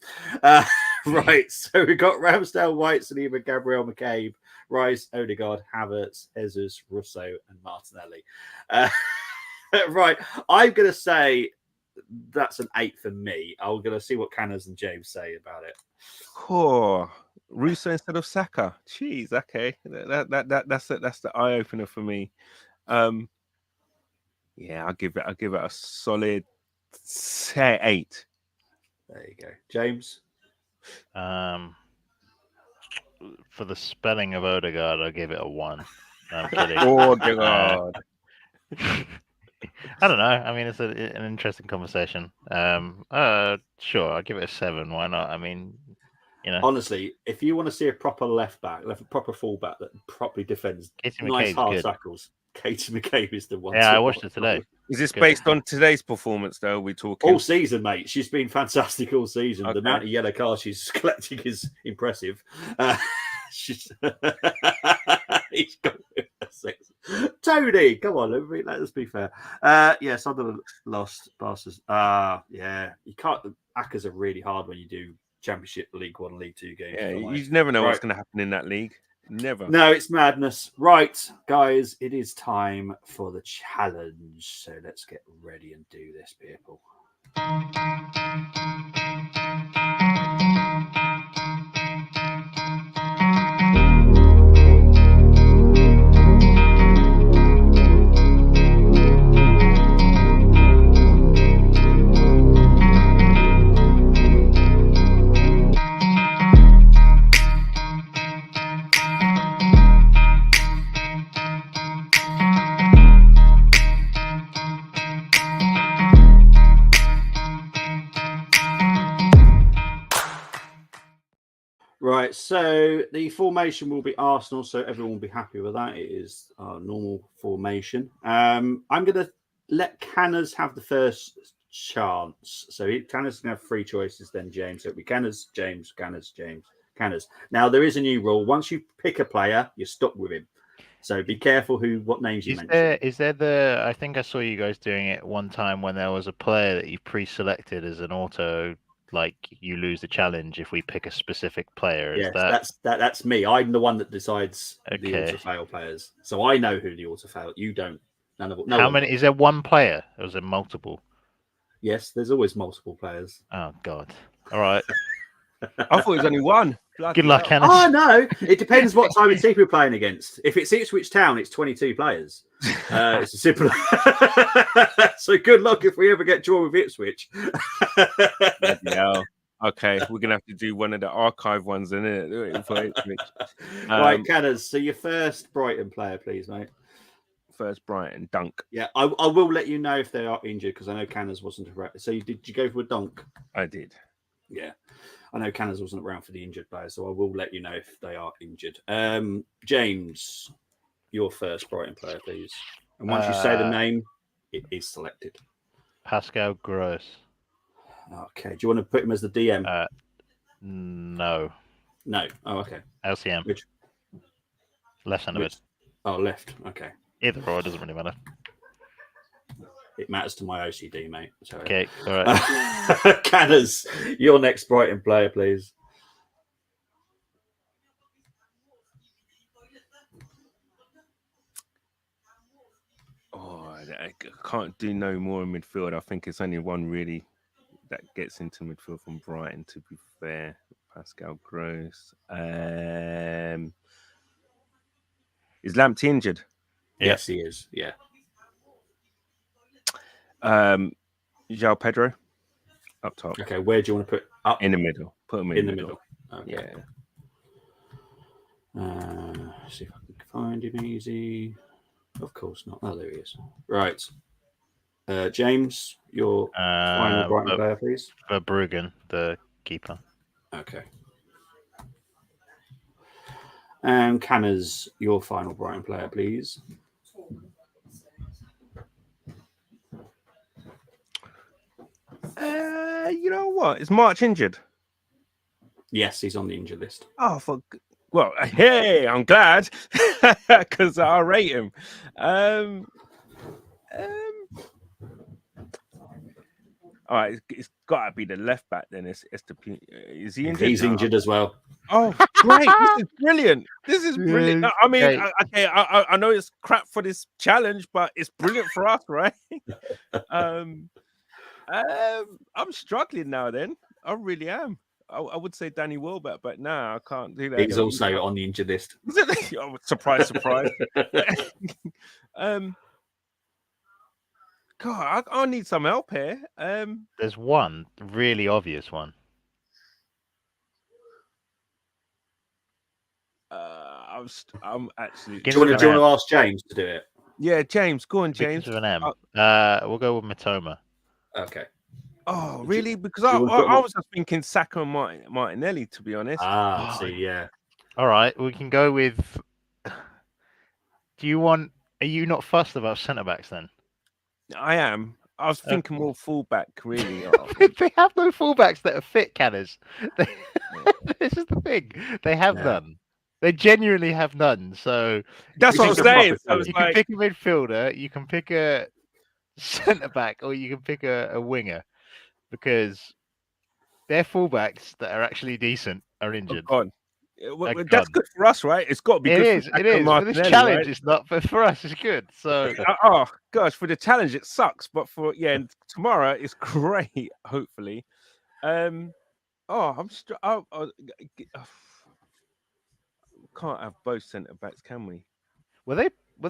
Right, so we've got Ramsdale, White, Saliba, Gabriel, McCabe, Rice, Odegaard, Havertz, Jesus, Russo, and Martinelli. Right, I'm going to say that's an 8 for me. I'm going to see what Canners and James say about it. Oh, Russo instead of Saka. Jeez, okay, that's the eye opener for me. Yeah, I'll give it a solid 8. There you go, James. For the spelling of Odegaard, I'll give it a 1. No, I'm kidding. Odegaard. I don't know. I mean, it's an interesting conversation. Sure, I'll give it a 7. Why not? I mean, honestly, if you want to see a proper left back, a proper fullback that properly defends, nice hard tackles, Katie McCabe is the one. Yeah, I watched it today. Is this based on today's performance, though? We're talking all season, mate. She's been fantastic all season. Okay. The amount of yellow cards she's collecting is impressive. He's got six. Tony, come on, let us be fair. Yeah, Sunderland lost. Bastards. Yeah, you can't. Accas are really hard when you do Championship, League 1, League 2 games. Yeah, you never know what's going to happen in that league. Never. No, it's madness. Right, guys, it is time for the challenge. So let's get ready and do this, people. Right, so the formation will be Arsenal, so everyone will be happy with that. It is our normal formation. I'm going to let Canners have the first chance. So Canners can have 3 choices, then James. So it'll be Canners, James, Canners, James, Canners. Now, there is a new rule. Once you pick a player, you're stuck with him. So be careful what names you mention. Is there I think I saw you guys doing it one time when there was a player that you pre-selected as an auto like you lose the challenge if we pick a specific player. Is Yes, that's me. I'm the one that decides the Okay. auto fail players, so I know who the auto fail. You don't. None of no How one many? does. Is there one player or is there multiple? Yes, there's always multiple players. Oh God! All right. I thought it was only one. Bloody Good luck, hell. Hannes. Oh no! It depends what time of team we're playing against. If it's Ipswich Town, it's 22 players. It's a simple. So good luck if we ever get drawn with Ipswich. Yeah. Okay, we're gonna have to do one of the archive ones, isn't it? Right, Canners. So your first Brighton player, please, mate. First Brighton dunk. Yeah, I will let you know if they are injured because I know Canners wasn't around. So did you go for a dunk? I did. Yeah, I know Canners wasn't around for the injured players, so I will let you know if they are injured. James, your first Brighton player, please. And once you say the name, it is selected. Pascal Gross. Okay. Do you want to put him as the DM? No. No. Oh, okay. LCM. Which? Left centre mid. Oh, left. Okay. Either or, it doesn't really matter. It matters to my OCD, mate. Sorry. Okay, all right. Canners, your next Brighton player, please. Oh, I can't do no more in midfield. I think it's only one really that gets into midfield from Brighton, to be fair. Pascal Gross. Is Lamptey injured? Yes, he is. Yeah. João Pedro up top. Okay, where do you want to put up? In the middle. Put him in the middle. Okay. Yeah. See if I can find him easy. Of course not. Oh, there he is. Right. James, your final Brighton player, please. Verbruggen, the keeper. Okay. And Canners, your final Brighton player, please. You know what? Is March injured? Yes, he's on the injured list. Oh, well, hey, I'm glad because I rate him. All right, it's got to be the left back then. Is he injured? He's injured as well. Oh, great! This is brilliant. This is brilliant. Yeah, I mean, great. okay, I know it's crap for this challenge, but it's brilliant for us, right? I'm struggling now. Then I really am. I would say Danny Welbeck, but nah, I can't do that. He's also on the injured list. Oh, surprise, surprise. God, I need some help here. There's one really obvious one. I'm actually. Do you want to ask James to do it? Yeah, James, go on, James. With an M. We'll go with Matoma. Okay. Oh, really? Because I was just thinking Saka and Martinelli, to be honest. See, yeah. All right, we can go with. Are you not fussed about centre backs then? I am. I was thinking more fullback, really. They have no fullbacks that are fit, Canners. This is the thing. They have none. They genuinely have none. So that's what I'm saying. So you can pick a midfielder, you can pick a centre back, or you can pick a winger, because their fullbacks that are actually decent are injured. Oh, that's good for us, right? It's got to be good. It is. For this challenge, right? It's not, but for us, it's good. So, oh gosh, for the challenge, it sucks, but for tomorrow, it's great. Hopefully, I'm can't have both centre backs, can we? Were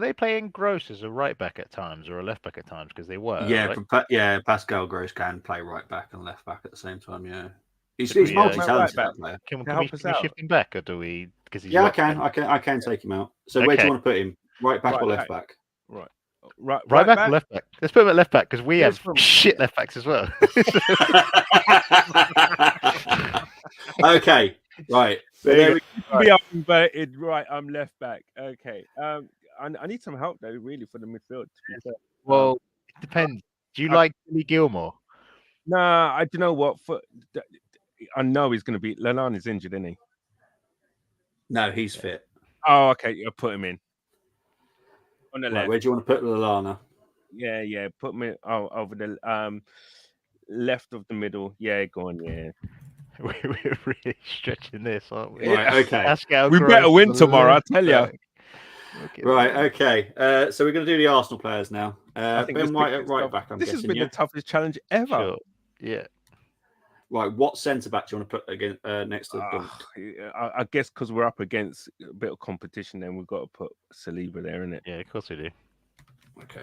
they playing Gross as a right back at times or a left back at times? Because they were. Yeah, right? Pascal Gross can play right back and left back at the same time. Yeah. He's multi-talented. Right Can we shift him back, or do we? Because he's I can take him out. So where do you want to put him? Right back or left back? Right back or left back? Let's put him at left back because we have shit left backs as well. Okay, right. Be up inverted. Right, I'm left back. Okay. I need some help though, really, for the midfield. To be fair. Well, it depends. Do you like Billy Gilmore? Nah, I don't know what. I know he's going to be. Lallana's injured, isn't he? No, he's fit. Oh, okay. You'll put him in on the left. Where do you want to put Lallana? Yeah. Put me over the. left of the middle. Yeah, go on. Yeah, We're really stretching this, aren't we? Right, okay. Pascal we better Gross win on the tomorrow. I left tell you. back. Look at Right, that. okay. So we're going to do the Arsenal players now. I think Ben this White pick at is right tough. back, I'm This has guessing, been yeah? the toughest challenge ever. Sure. Yeah. Right, what centre-back do you want to put again next to Dunk? I guess because we're up against a bit of competition, then we've got to put Saliba there, innit? Yeah, of course we do. Okay.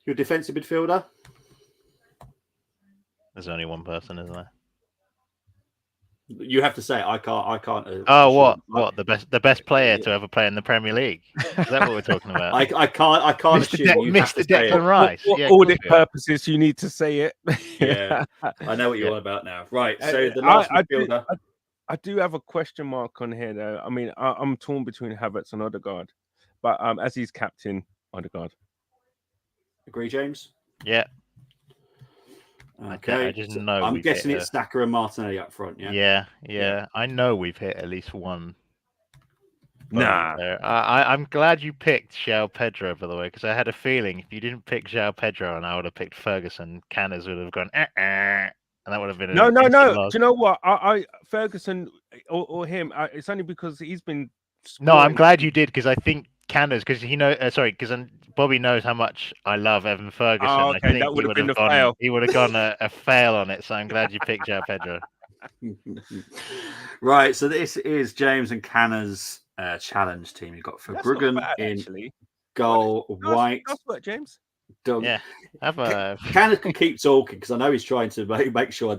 Your defensive midfielder? There's only one person, isn't there? You have to say it. I can't. Oh, assume. what? The best player to ever play in the Premier League? Is that what we're talking about? I can't assume. You have to Mr. say it. Declan Rice. For Yeah, of course audit we are. purposes, you need to say it. Yeah, I know what you're Yeah. on about now. Right, so the last midfielder. I do have a question mark on here, though. I mean, I'm torn between Havertz and Odegaard, but as he's captain, Odegaard. Agree, James? Yeah. Okay. I just so know I'm we've guessing hit it's Saka and Martinelli up front, yeah? Yeah. I know we've hit at least one. Nah. There. I'm glad you picked João Pedro, by the way, because I had a feeling if you didn't pick João Pedro and I would have picked Ferguson, Canners would have gone, and that would have been No. instant Do loss. you know what? I Ferguson or him. It's only because he's been. No, I'm scoring. glad you did because I think Canners, because he know, because Bobby knows how much I love Evan Ferguson. Oh, I okay, think that would have been a gone, fail. He would have gone a fail on it. So I'm glad you picked João Pedro. Right, so this is James and Canner's challenge team. You've got for That's not Bruggen bad, in actually. goal, White, Nice work, James. Dunk. Yeah, have a Canner can keep talking because I know he's trying to make sure I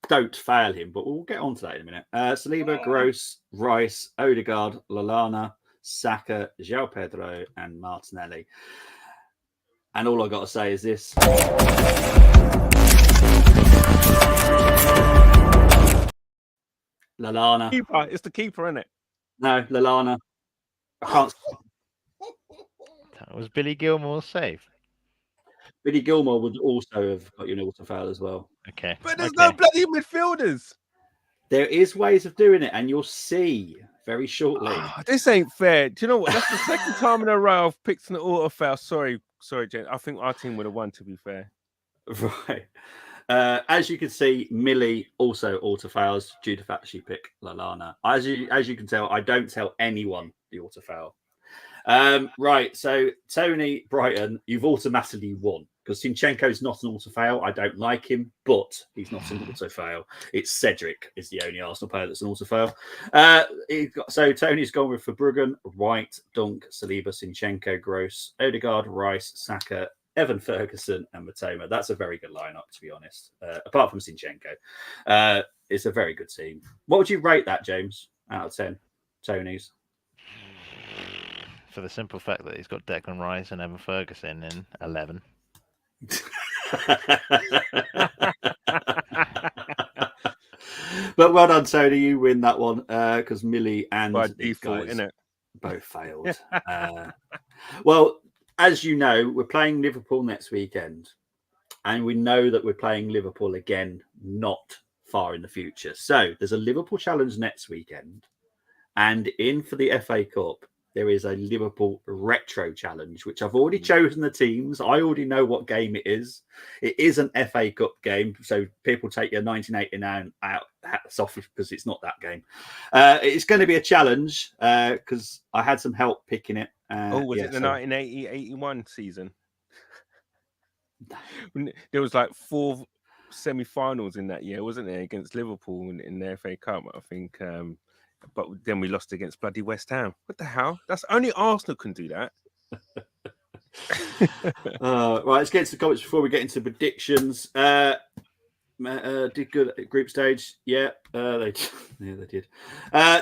don't fail him, but we'll get on to that in a minute. Saliba, Gross, Rice, Odegaard, Lallana, Saka, João Pedro, and Martinelli. And all I got to say is this. Lallana. Keeper. It's the keeper, isn't it? No, Lallana. I can't. that was Billy Gilmore's save. Billy Gilmore would also have got you an auto foul as well. Okay, But there's no bloody midfielders. There is ways of doing it, and you'll see very shortly. This ain't fair. Do you know what? That's the second time in a row I've picked an auto foul. Sorry, James. I think our team would have won, to be fair. Right. As you can see, Millie also auto fouls due to the fact she picked Lallana. As you can tell, I don't tell anyone the auto foul. Right, so Tony Brighton, you've automatically won because Zinchenko's not an auto fail. I don't like him, but he's not an auto fail. It's Cedric is the only Arsenal player that's an auto fail. So Tony's gone with Verbruggen, White, Dunk, Saliba, Zinchenko, Gross, Odegaard, Rice, Saka, Evan Ferguson, and Matoma. That's a very good lineup, to be honest. Apart from Zinchenko, it's a very good team. What would you rate that, James, out of 10? Tony's. For the simple fact that he's got Declan Rice and Evan Ferguson in 11. But well done, Tony. You win that one because Millie and By these default, guys innit? both failed. Well, as you know, we're playing Liverpool next weekend, and we know that we're playing Liverpool again not far in the future. So there's a Liverpool challenge next weekend, and in for the FA Cup, there is a Liverpool retro challenge, which I've already chosen the teams. I already know what game it is. It is an FA Cup game, so people take your 1989 out hats off because it's not that game. It's going to be a challenge because I had some help picking it. Was it the 1980-81 season? There was like 4 semi-finals in that year, wasn't there, against Liverpool in the FA Cup, I think. But then we lost against bloody West Ham. What the hell? That's only Arsenal can do that. Right, let's get into the comments before we get into predictions. Did good at group stage. Yeah, they did.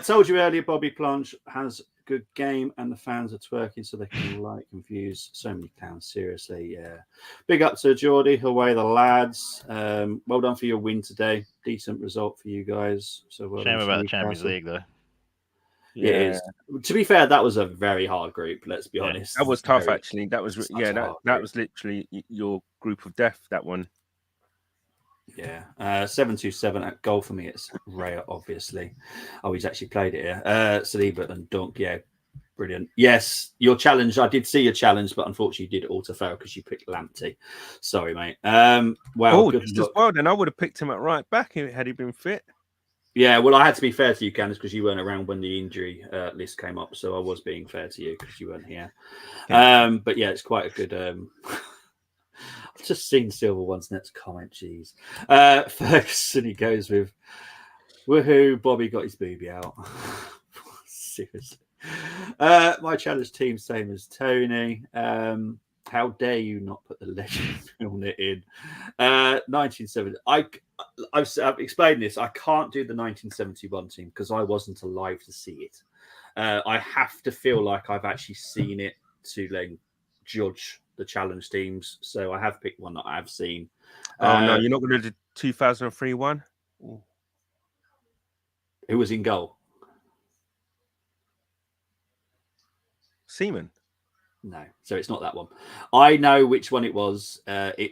Told you earlier, Bobby Planche has a good game and the fans are twerking so they can confuse so many clowns. Seriously, yeah. Big up to Geordie, away the lads. Well done for your win today. Decent result for you guys. So well Shame done about to the Champions Newcastle. League, though. Yeah. It is. To be fair, that was a very hard group. Let's be honest. That was tough, actually. That was such a that hard that group. was literally your group of death. That one. Yeah, 727 at goal for me. It's Raya, obviously. Oh, he's actually played it here. Saliba and Dunk. Yeah, Brilliant. Yes, your challenge. I did see your challenge, but unfortunately, you did auto fail because you picked Lamptey. Sorry, mate. Well, good just luck. as well. Then I would have picked him at right back had he been fit. Yeah, well, I had to be fair to you, Candice, because you weren't around when the injury list came up, so I was being fair to you because you weren't here. Okay. But yeah, it's quite a good. I've just seen Silver One's next comment. Jeez, Ferguson. He goes with, "Woohoo! Bobby got his booby out." Seriously. My challenge team, same as Tony. How dare you not put the legend on it in? 1970. I've explained this. I can't do the 1971 team because I wasn't alive to see it. I have to feel like I've actually seen it to then judge the challenge teams. So I have picked one that I have seen. Oh no, you're not going to do 2003 one. Who was in goal? Seaman. No, so it's not that one. I know which one it was. Do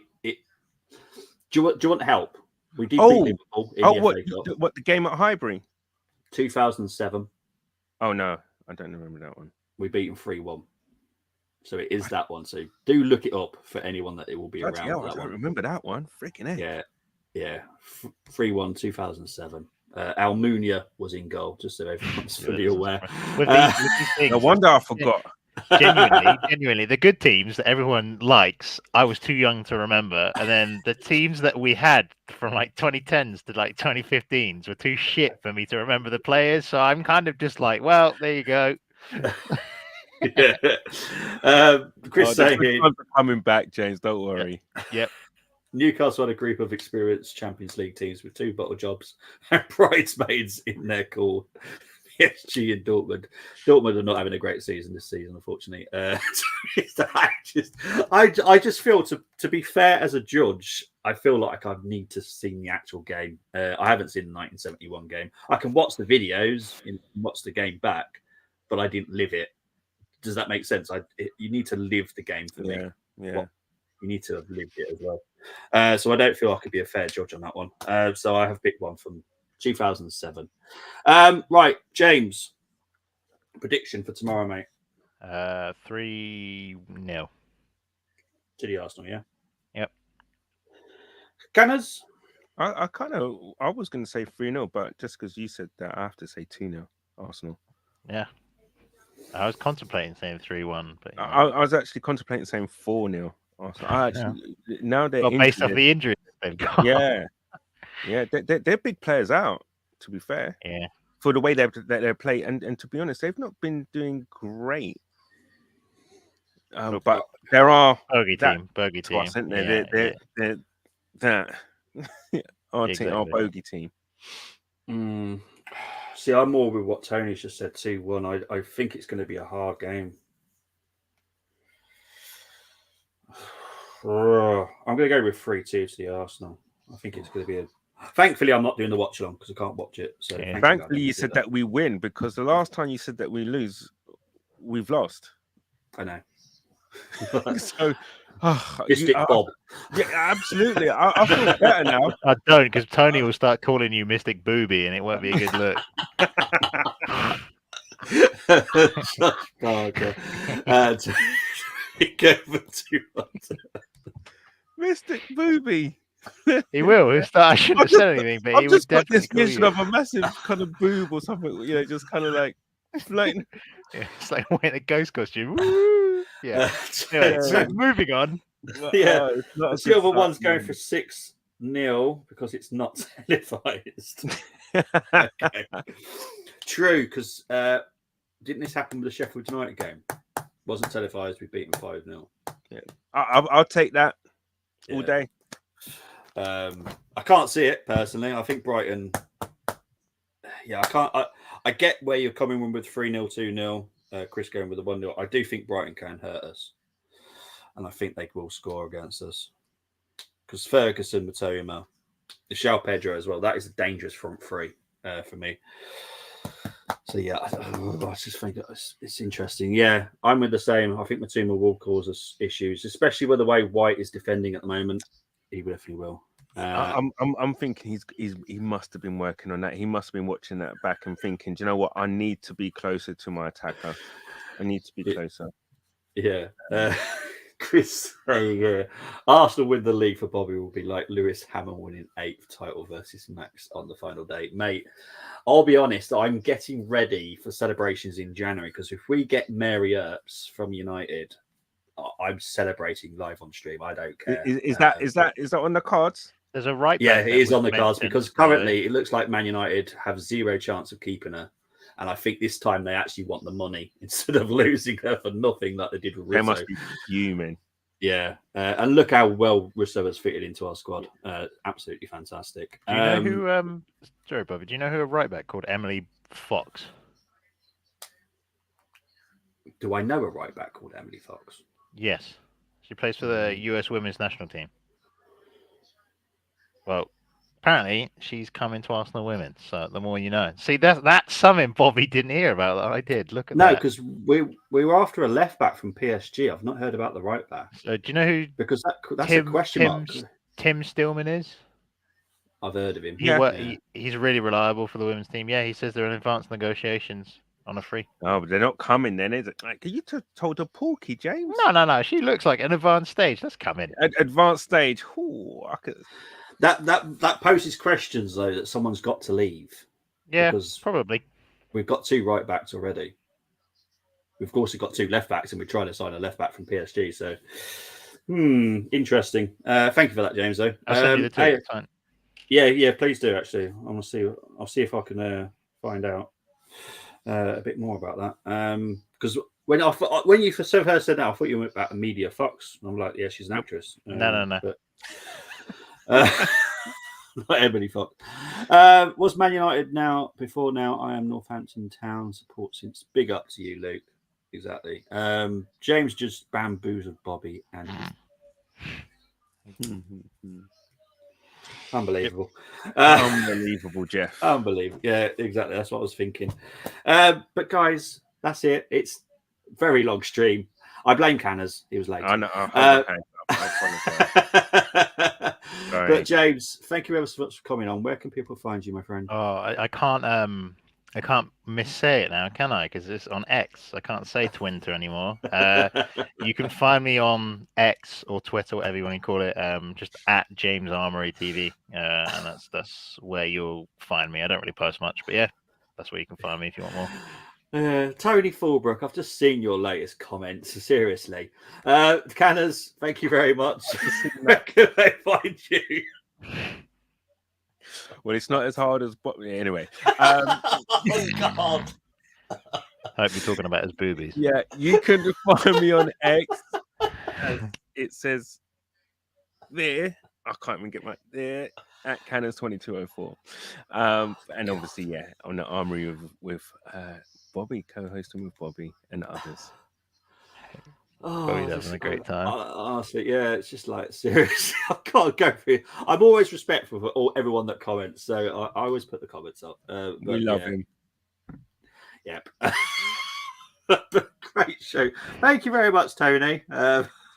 you want help? We did beat Liverpool in the FA Cup. What the game at Highbury? 2007. Oh no, I don't remember that one. We beat them 3-1. So it is that one. So do look it up for anyone that it will be around. I that don't one. remember that one. Freaking heck. Yeah. 3-1, 2007. Almunia was in goal, just so everyone's fully aware. With these things, No wonder I forgot. Genuinely, the good teams that everyone likes, I was too young to remember. And then the teams that we had from like 2010s to like 2015s were too shit for me to remember the players. So I'm kind of just like, well, there you go. Chris saying coming back, James. Don't worry. Yep. Newcastle had a group of experienced Champions League teams with 2 bottle jobs and bridesmaids in their call. PSG and Dortmund. Dortmund are not having a great season this season, unfortunately. I just feel to be fair as a judge, I feel like I need to see the actual game. I haven't seen the 1971 game. I can watch the videos and watch the game back, but I didn't live it. Does that make sense? You need to live the game for me. Yeah. You need to have lived it as well. So I don't feel I could be a fair judge on that one. So I have picked one from 2007. Right, James. Prediction for tomorrow, mate. 3-0 to the Arsenal. Yeah. Yep. Gunners. I was going to say 3-0, but just because you said that, I have to say 2-0 Arsenal. Yeah. I was contemplating saying 3-1, but I was actually contemplating saying 4-0. Arsenal. Now they're based off the injuries they've got. Yeah, they're big players out. To be fair, for the way they're playing, and to be honest, they've not been doing great. But there are bogey team. They're our bogey team. See, I'm more with what Tony's just said. 2-1. I think it's going to be a hard game. I'm going to go with 3-2 to the Arsenal. I think it's going to be a. Thankfully, I'm not doing the watch along because I can't watch it. So thankfully, you said that we win, because the last time you said that we lose, we've lost. I know. So, Mystic Bob. Yeah, absolutely. I feel better now. I don't, because Tony will start calling you Mystic Booby, and it won't be a good look. Go for 2-1. Mystic Booby. He will. I shouldn't have said anything, but he would definitely. This vision of a massive kind of boob or something, just kind of like floating. Yeah, it's like wearing a ghost costume. Woo! Yeah. So moving on. The Silver One's going for 6-0 because it's not televised. Okay. True, because didn't this happen with the Sheffield United game? Wasn't televised. We beat them 5-0. Yeah, I'll take that all day. I can't see it personally. I think Brighton. Yeah, I can't. I get where you're coming in with 3-0, 2-0. Chris going with the 1-0. I do think Brighton can hurt us, and I think they will score against us because Ferguson, Matoma, Michel Pedro as well. That is a dangerous front three for me. So yeah, I just think it's interesting. Yeah, I'm with the same. I think Matoma will cause us issues, especially with the way White is defending at the moment. He definitely will. I'm thinking he must have been working on that. He must have been watching that back and thinking, do you know what? I need to be closer to my attacker. I need to be closer. Yeah. Chris saying, Arsenal win the league for Bobby will be like Lewis Hamilton winning 8th title versus Max on the final day. Mate, I'll be honest, I'm getting ready for celebrations in January because if we get Mary Earps from United, I'm celebrating live on stream. I don't care. Is that on the cards? There's a right Yeah, back it that is was on the cards mentioned, because so- currently it looks like Man United have zero chance of keeping her. And I think this time they actually want the money instead of losing her for nothing like they did with They Rizzo. must be fuming. Yeah, and look how well Russo has fitted into our squad. Absolutely fantastic. Do you know who? Sorry, Bobby. Do you know who a right back called Emily Fox? Do I know a right back called Emily Fox? Yes, she plays for the U.S. Women's National Team. Well, apparently she's coming to Arsenal Women. So the more you know. See, that's something Bobby didn't hear about that I did. Look at No, that. because we were after a left back from PSG. I've not heard about the right back. So do you know who Because that's a question mark. Tim Stillman is? I've heard of him. He's really reliable for the women's team. Yeah, he says they're in advanced negotiations on a free. Oh, but they're not coming then, is it? Like, you told a Porky, James? No. She looks like an advanced stage. Let's come in. Advanced stage. Ooh, I could... That poses questions though that someone's got to leave. Yeah, because probably. We've got 2 right backs already. We've also got 2 left backs, and we're trying to sign a left back from PSG. So, interesting. Thank you for that, James. Though, I'll send you the two. Yeah, please do. Actually, I'll see if I can find out a bit more about that. Because when you first said that, I thought you went about Amelia Fox. I'm like, yeah, she's an actress. No. But, not Emily Fox. Was Man United now? Before now, I am Northampton Town support since. Big up to you, Luke. Exactly. James just bamboozled Bobby and unbelievable. Unbelievable, Jeff. Unbelievable. Yeah, exactly. That's what I was thinking. But guys, that's it. It's a very long stream. I blame Canners. He was late. I know. But James, thank you ever so much for coming on. Where can people find you, my friend? Oh, I can't missay it now, can I? Because it's on X. I can't say Twitter anymore. You can find me on X or Twitter, whatever you want to call it. Just at James Armory TV, and that's where you'll find me. I don't really post much, but yeah, that's where you can find me if you want more. Tony Fulbrook, I've just seen your latest comments. Seriously, Canners, thank you very much. Where can they find you? Well, it's not as hard as anyway. Oh God! I hope you're talking about his boobies. Yeah, you can find me on X. It says there. I can't even get my there at Cannons 2204. And obviously, yeah, on the Armory with Bobby, co-hosting with Bobby and others. Bobby's having a great time. Honestly, yeah, it's just like seriously, I can't go through. I'm always respectful for everyone that comments, so I always put the comments up. We love him. Yep. Great show. Thank you very much, Tony.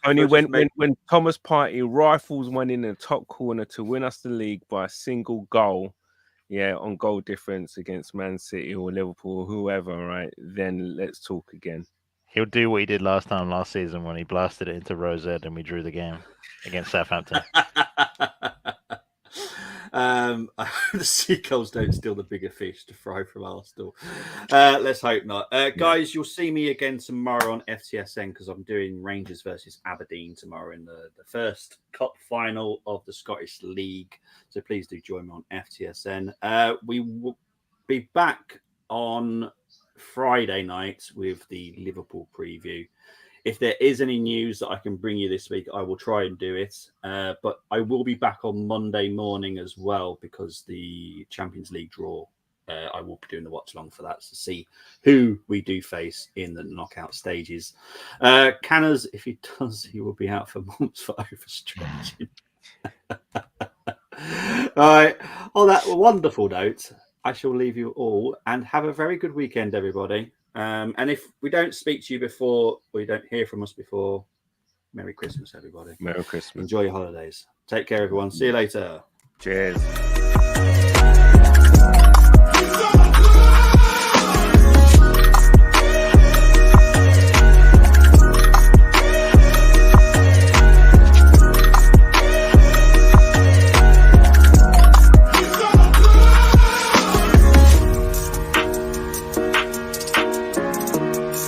Only when Thomas Partey rifles one in the top corner to win us the league by a single goal, on goal difference against Man City or Liverpool or whoever, right? Then let's talk again. He'll do what he did last season when he blasted it into Rose Ed and we drew the game against Southampton. The seagulls don't steal the bigger fish to fry from Arsenal. Let's hope not. Guys, you'll see me again tomorrow on FTSN because I'm doing Rangers versus Aberdeen tomorrow in the first cup final of the Scottish League. So please do join me on FTSN. We will be back on Friday night with the Liverpool preview. If there is any news that I can bring you this week, I will try and do it. But I will be back on Monday morning as well because the Champions League draw, I will be doing the watch along for that to see who we do face in the knockout stages. Canners, if he does, he will be out for months for overstretching. All right. On that wonderful note, I shall leave you all and have a very good weekend, everybody. And if we don't speak to you before, or you don't hear from us before, Merry Christmas, everybody. Merry Christmas. Enjoy your holidays. Take care, everyone. See you later. Cheers.